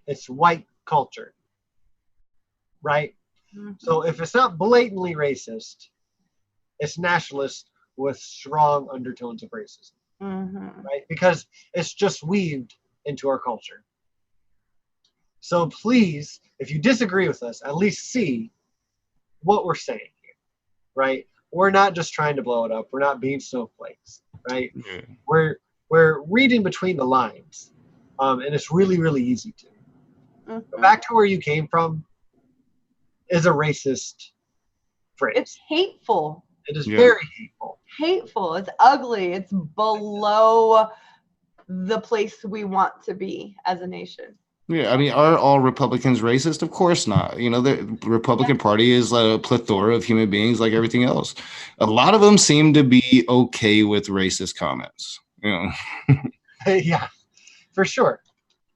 it's white culture, right? Mm-hmm. So if it's not blatantly racist, it's nationalist with strong undertones of racism, right? Because it's just weaved into our culture. So please, if you disagree with us, at least see what we're saying here, right? We're not just trying to blow it up. We're not being snowflakes, right? Mm-hmm. We're reading between the lines, and it's really, really easy to. Mm-hmm. Back to where you came from is a racist phrase. It's hateful. It is very hateful. Hateful. It's ugly. It's below the place we want to be as a nation. Yeah, I mean, are all Republicans racist? Of course not. The Republican Party is a plethora of human beings like everything else. A lot of them seem to be okay with racist comments. Yeah, for sure.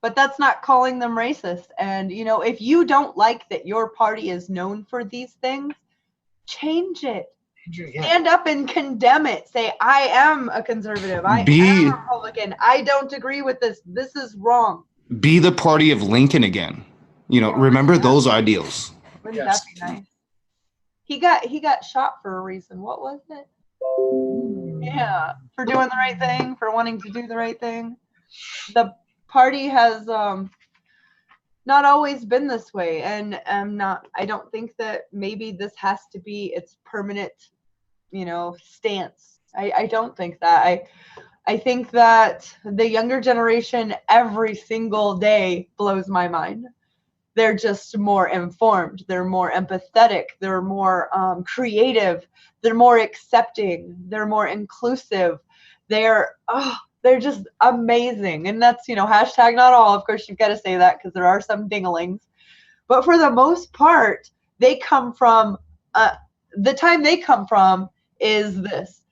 But that's not calling them racist. And, you know, if you don't like that your party is known for these things, change it. Yeah. Stand up and condemn it. Say, I am a conservative. I am a Republican. I don't agree with this. This is wrong. Be the party of Lincoln again. You know, remember those ideals. Wouldn't that be nice? He got shot for a reason. What was it? Yeah, for doing the right thing, for wanting to do the right thing. The party has not always been this way, and I don't think that maybe this has to be its permanent, you know, stance. I don't think that. I think that the younger generation every single day blows my mind. They're just more informed. They're more empathetic. They're more creative. They're more accepting. They're more inclusive. They're just amazing. And that's, you know, hashtag not all. Of course, you've got to say that because there are some dinglings. But for the most part, they come from, the time they come from is this.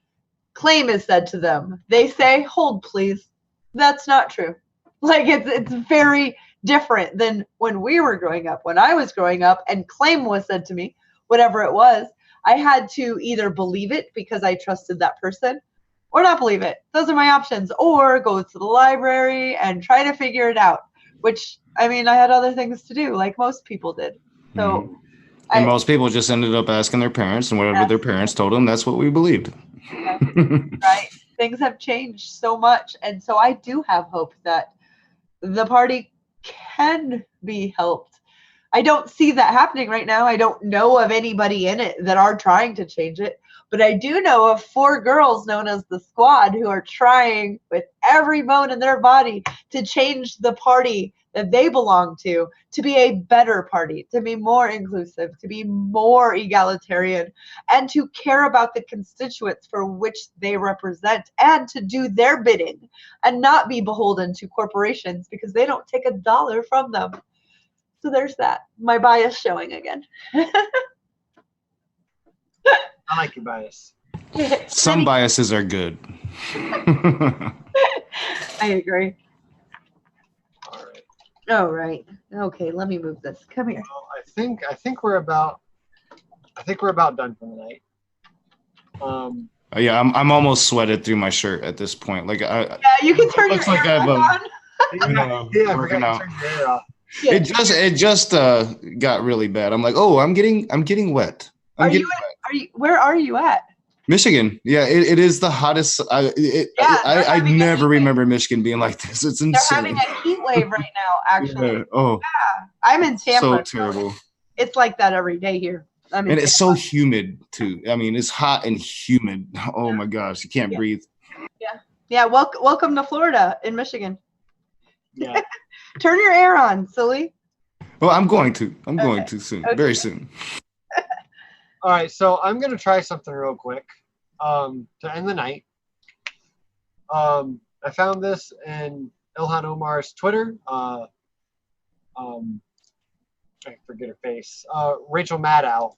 Claim is said to them. They say, hold, please. That's not true. Like, it's very different than when we were growing up. When I was growing up and claim was said to me, whatever it was, I had to either believe it because I trusted that person or not believe it. Those are my options. Or go to the library and try to figure it out, which, I mean, I had other things to do like most people did. So, and most people just ended up asking their parents, and whatever their parents told them, that's what we believed. Right. Things have changed so much. And so I do have hope that the party can be helped. I don't see that happening right now. I don't know of anybody in it that are trying to change it, but I do know of 4 girls known as the Squad who are trying with every bone in their body to change the party that they belong to be a better party, to be more inclusive, to be more egalitarian, and to care about the constituents for which they represent and to do their bidding and not be beholden to corporations because they don't take $1 from them. So there's that. My bias showing again. I like your bias. Some biases are good. I agree. All right. Okay, let me move this. Come here. Well, I think we're about done for the night. Yeah, I'm almost sweated through my shirt at this point. Like you can turn your like air on. I forgot to turn your air off. It just got really bad. I'm like, oh, I'm getting wet. Where are you at? Michigan. Yeah, it is the hottest. I never remember Michigan being like this. It's insane. They're having a heat wave right now, actually. Yeah. Oh. Yeah. I'm in Tampa. So terrible. It's like that every day here. And it's so humid too. I mean, it's hot and humid. Oh my gosh, you can't breathe. Yeah. Yeah. Welcome to Florida in Michigan. Yeah. Turn your air on, silly. Well, I'm going to soon. Okay. Very soon. All right, so I'm gonna try something real quick to end the night. I found this in Ilhan Omar's Twitter. I forget her face. Rachel Maddow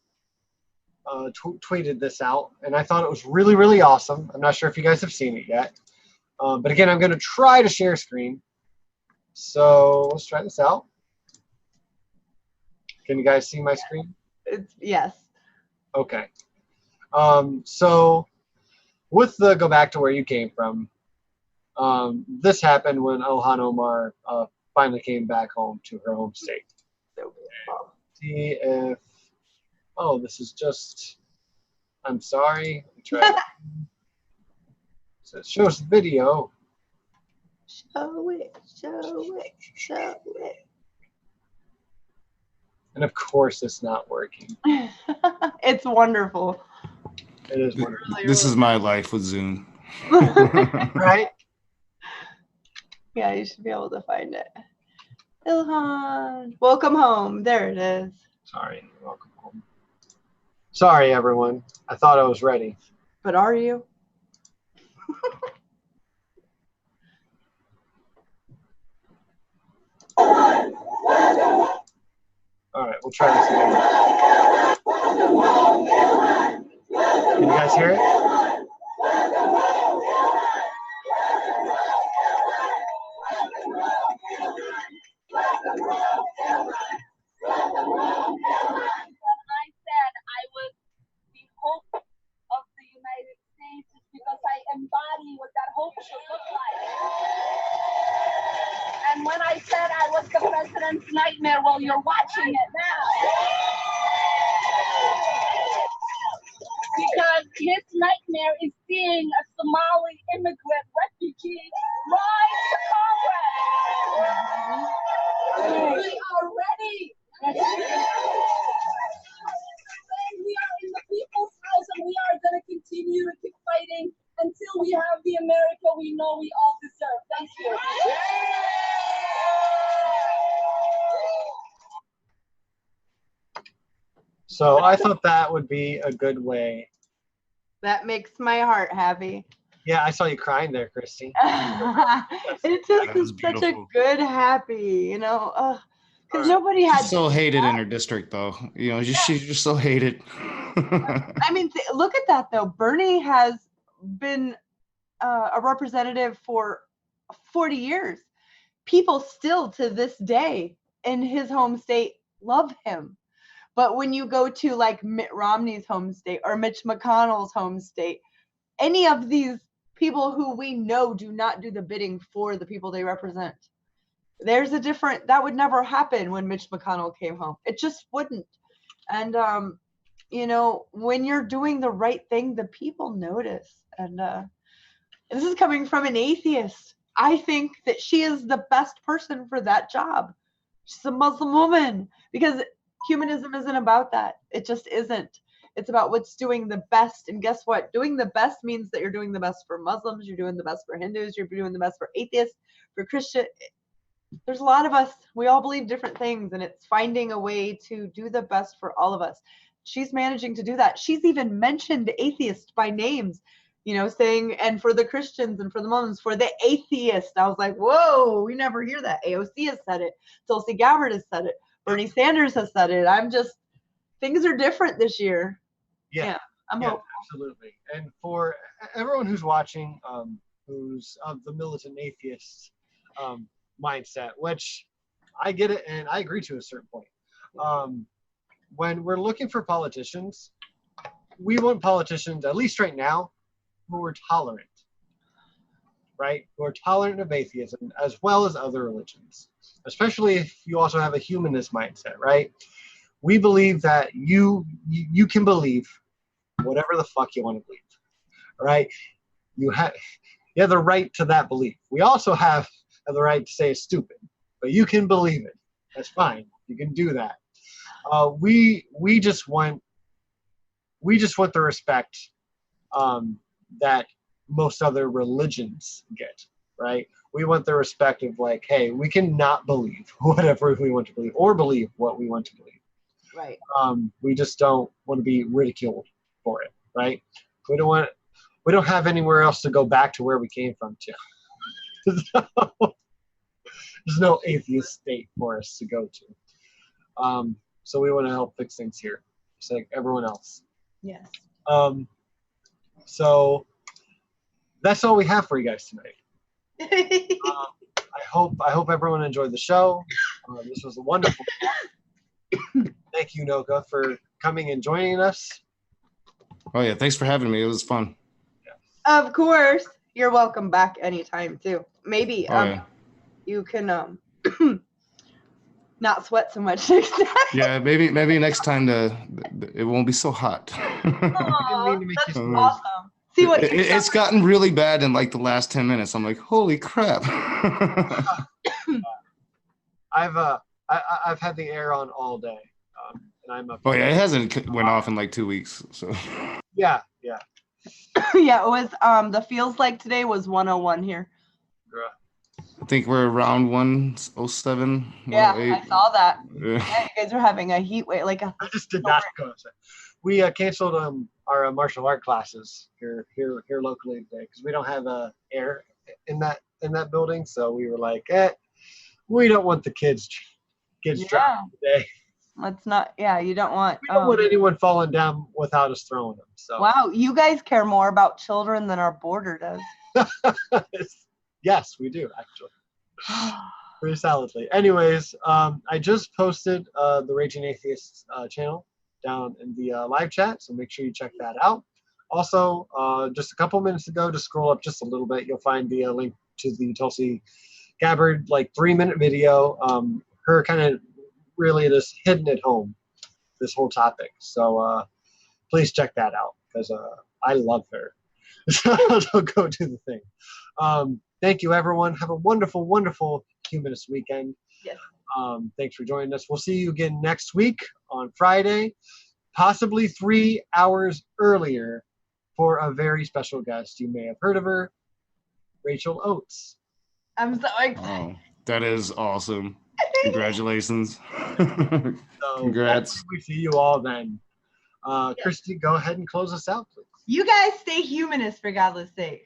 tweeted this out, and I thought it was really, really awesome. I'm not sure if you guys have seen it yet, but again, I'm gonna try to share screen. So let's try this out. Can you guys see my screen? Yes. Okay. So with the go back to where you came from, this happened when Ilhan Omar finally came back home to her home state. See if, this is just, I'm sorry. So it shows the video. Show it. And of course it's not working. It's wonderful. It is wonderful. This is my life with Zoom. Right? Yeah, you should be able to find it. Ilhan, welcome home. There it is. Sorry, welcome home. Sorry, everyone. I thought I was ready. But are you? All right, we'll try this again. Can you guys hear it? embody what that hope should look like. And when I said I was the president's nightmare, well, you're watching it now. Because his nightmare is seeing a Somali immigrant refugee rise to Congress. We are ready. And we are in the people's house, and we are going to continue to keep fighting until we have the America we know we all deserve. Thank you. So I thought that would be a good way. That makes my heart happy. Yeah, I saw you crying there, Christy. It just is such a good happy, you know, because nobody had. She's so hated in her district, though. You know, she's just so hated. I mean, look at that, though. Bernie has been a representative for 40 years. People still to this day in his home state love him. But when you go to like Mitt Romney's home state or Mitch McConnell's home state, any of these people who we know do not do the bidding for the people they represent. There's a different, that would never happen when Mitch McConnell came home. It just wouldn't. And, you know, when you're doing the right thing, the people notice. And this is coming from an atheist. I think that she is the best person for that job. She's a Muslim woman, because humanism isn't about that. It just isn't. It's about what's doing the best. And guess what? Doing the best means that you're doing the best for Muslims. You're doing the best for Hindus. You're doing the best for atheists, for Christian. There's a lot of us. We all believe different things. And it's finding a way to do the best for all of us. She's managing to do that. She's even mentioned atheists by names, you know, saying, and for the Christians and for the Muslims, for the atheist. I was like, whoa, we never hear that. AOC has said it. Tulsi Gabbard has said it. Bernie Sanders has said it. I'm just, things are different this year. Yeah, I'm hopeful. Absolutely. And for everyone who's watching, who's of the militant atheist mindset, which I get it and I agree to a certain point. When we're looking for politicians, we want politicians, at least right now, who are tolerant, right? Who are tolerant of atheism as well as other religions, especially if you also have a humanist mindset, right? We believe that you can believe whatever the fuck you want to believe, right? You have the right to that belief. We also have the right to say it's stupid, but you can believe it. That's fine. You can do that. We just want the respect that most other religions get, right? We want the respect of like, hey, we can not believe whatever we want to believe or believe what we want to believe. Right. We just don't want to be ridiculed for it, right? We don't have anywhere else to go back to where we came from to. There's no atheist state for us to go to. So we want to help fix things here, just like everyone else. Yes. So that's all we have for you guys tonight. I hope everyone enjoyed the show. This was a wonderful. Thank you, Noka, for coming and joining us. Oh yeah, thanks for having me. It was fun. Of course, you're welcome back anytime too. Maybe you can not sweat so much next time. Yeah, maybe next time it won't be so hot. Oh, that's awesome. See what it's gotten really bad in like the last 10 minutes. I'm like, holy crap. I've had the air on all day, and I'm up. Oh yeah, it hasn't went off in like 2 weeks. So yeah. Yeah, it was the feels like today was 101 here. I think we're around 107. Yeah, I saw that. Yeah, you guys are having a heat wave. Like I just did not go. We canceled our martial art classes here locally today because we don't have air in that building. So we were like, we don't want the kids dropping today. Let's not. Yeah, you don't want. We don't want anyone falling down without us throwing them. So. Wow, you guys care more about children than our border does. Yes, we do actually. Pretty solidly. Anyways, I just posted the Raging Atheist channel down in the live chat, so make sure you check that out. Also, just a couple minutes ago, just scroll up just a little bit, you'll find the link to the Tulsi Gabbard, like 3-minute video. Her kind of really just hitting it home, this whole topic. So please check that out because I love her. So go do the thing. Thank you, everyone. Have a wonderful, wonderful Humanist weekend. Yes. Thanks for joining us. We'll see you again next week on Friday, possibly 3 hours earlier for a very special guest. You may have heard of her, Rachel Oates. I'm so excited. Oh, that is awesome. Congratulations. So Congrats. We see you all then. Christy, go ahead and close us out, please. You guys stay humanist for God's sake.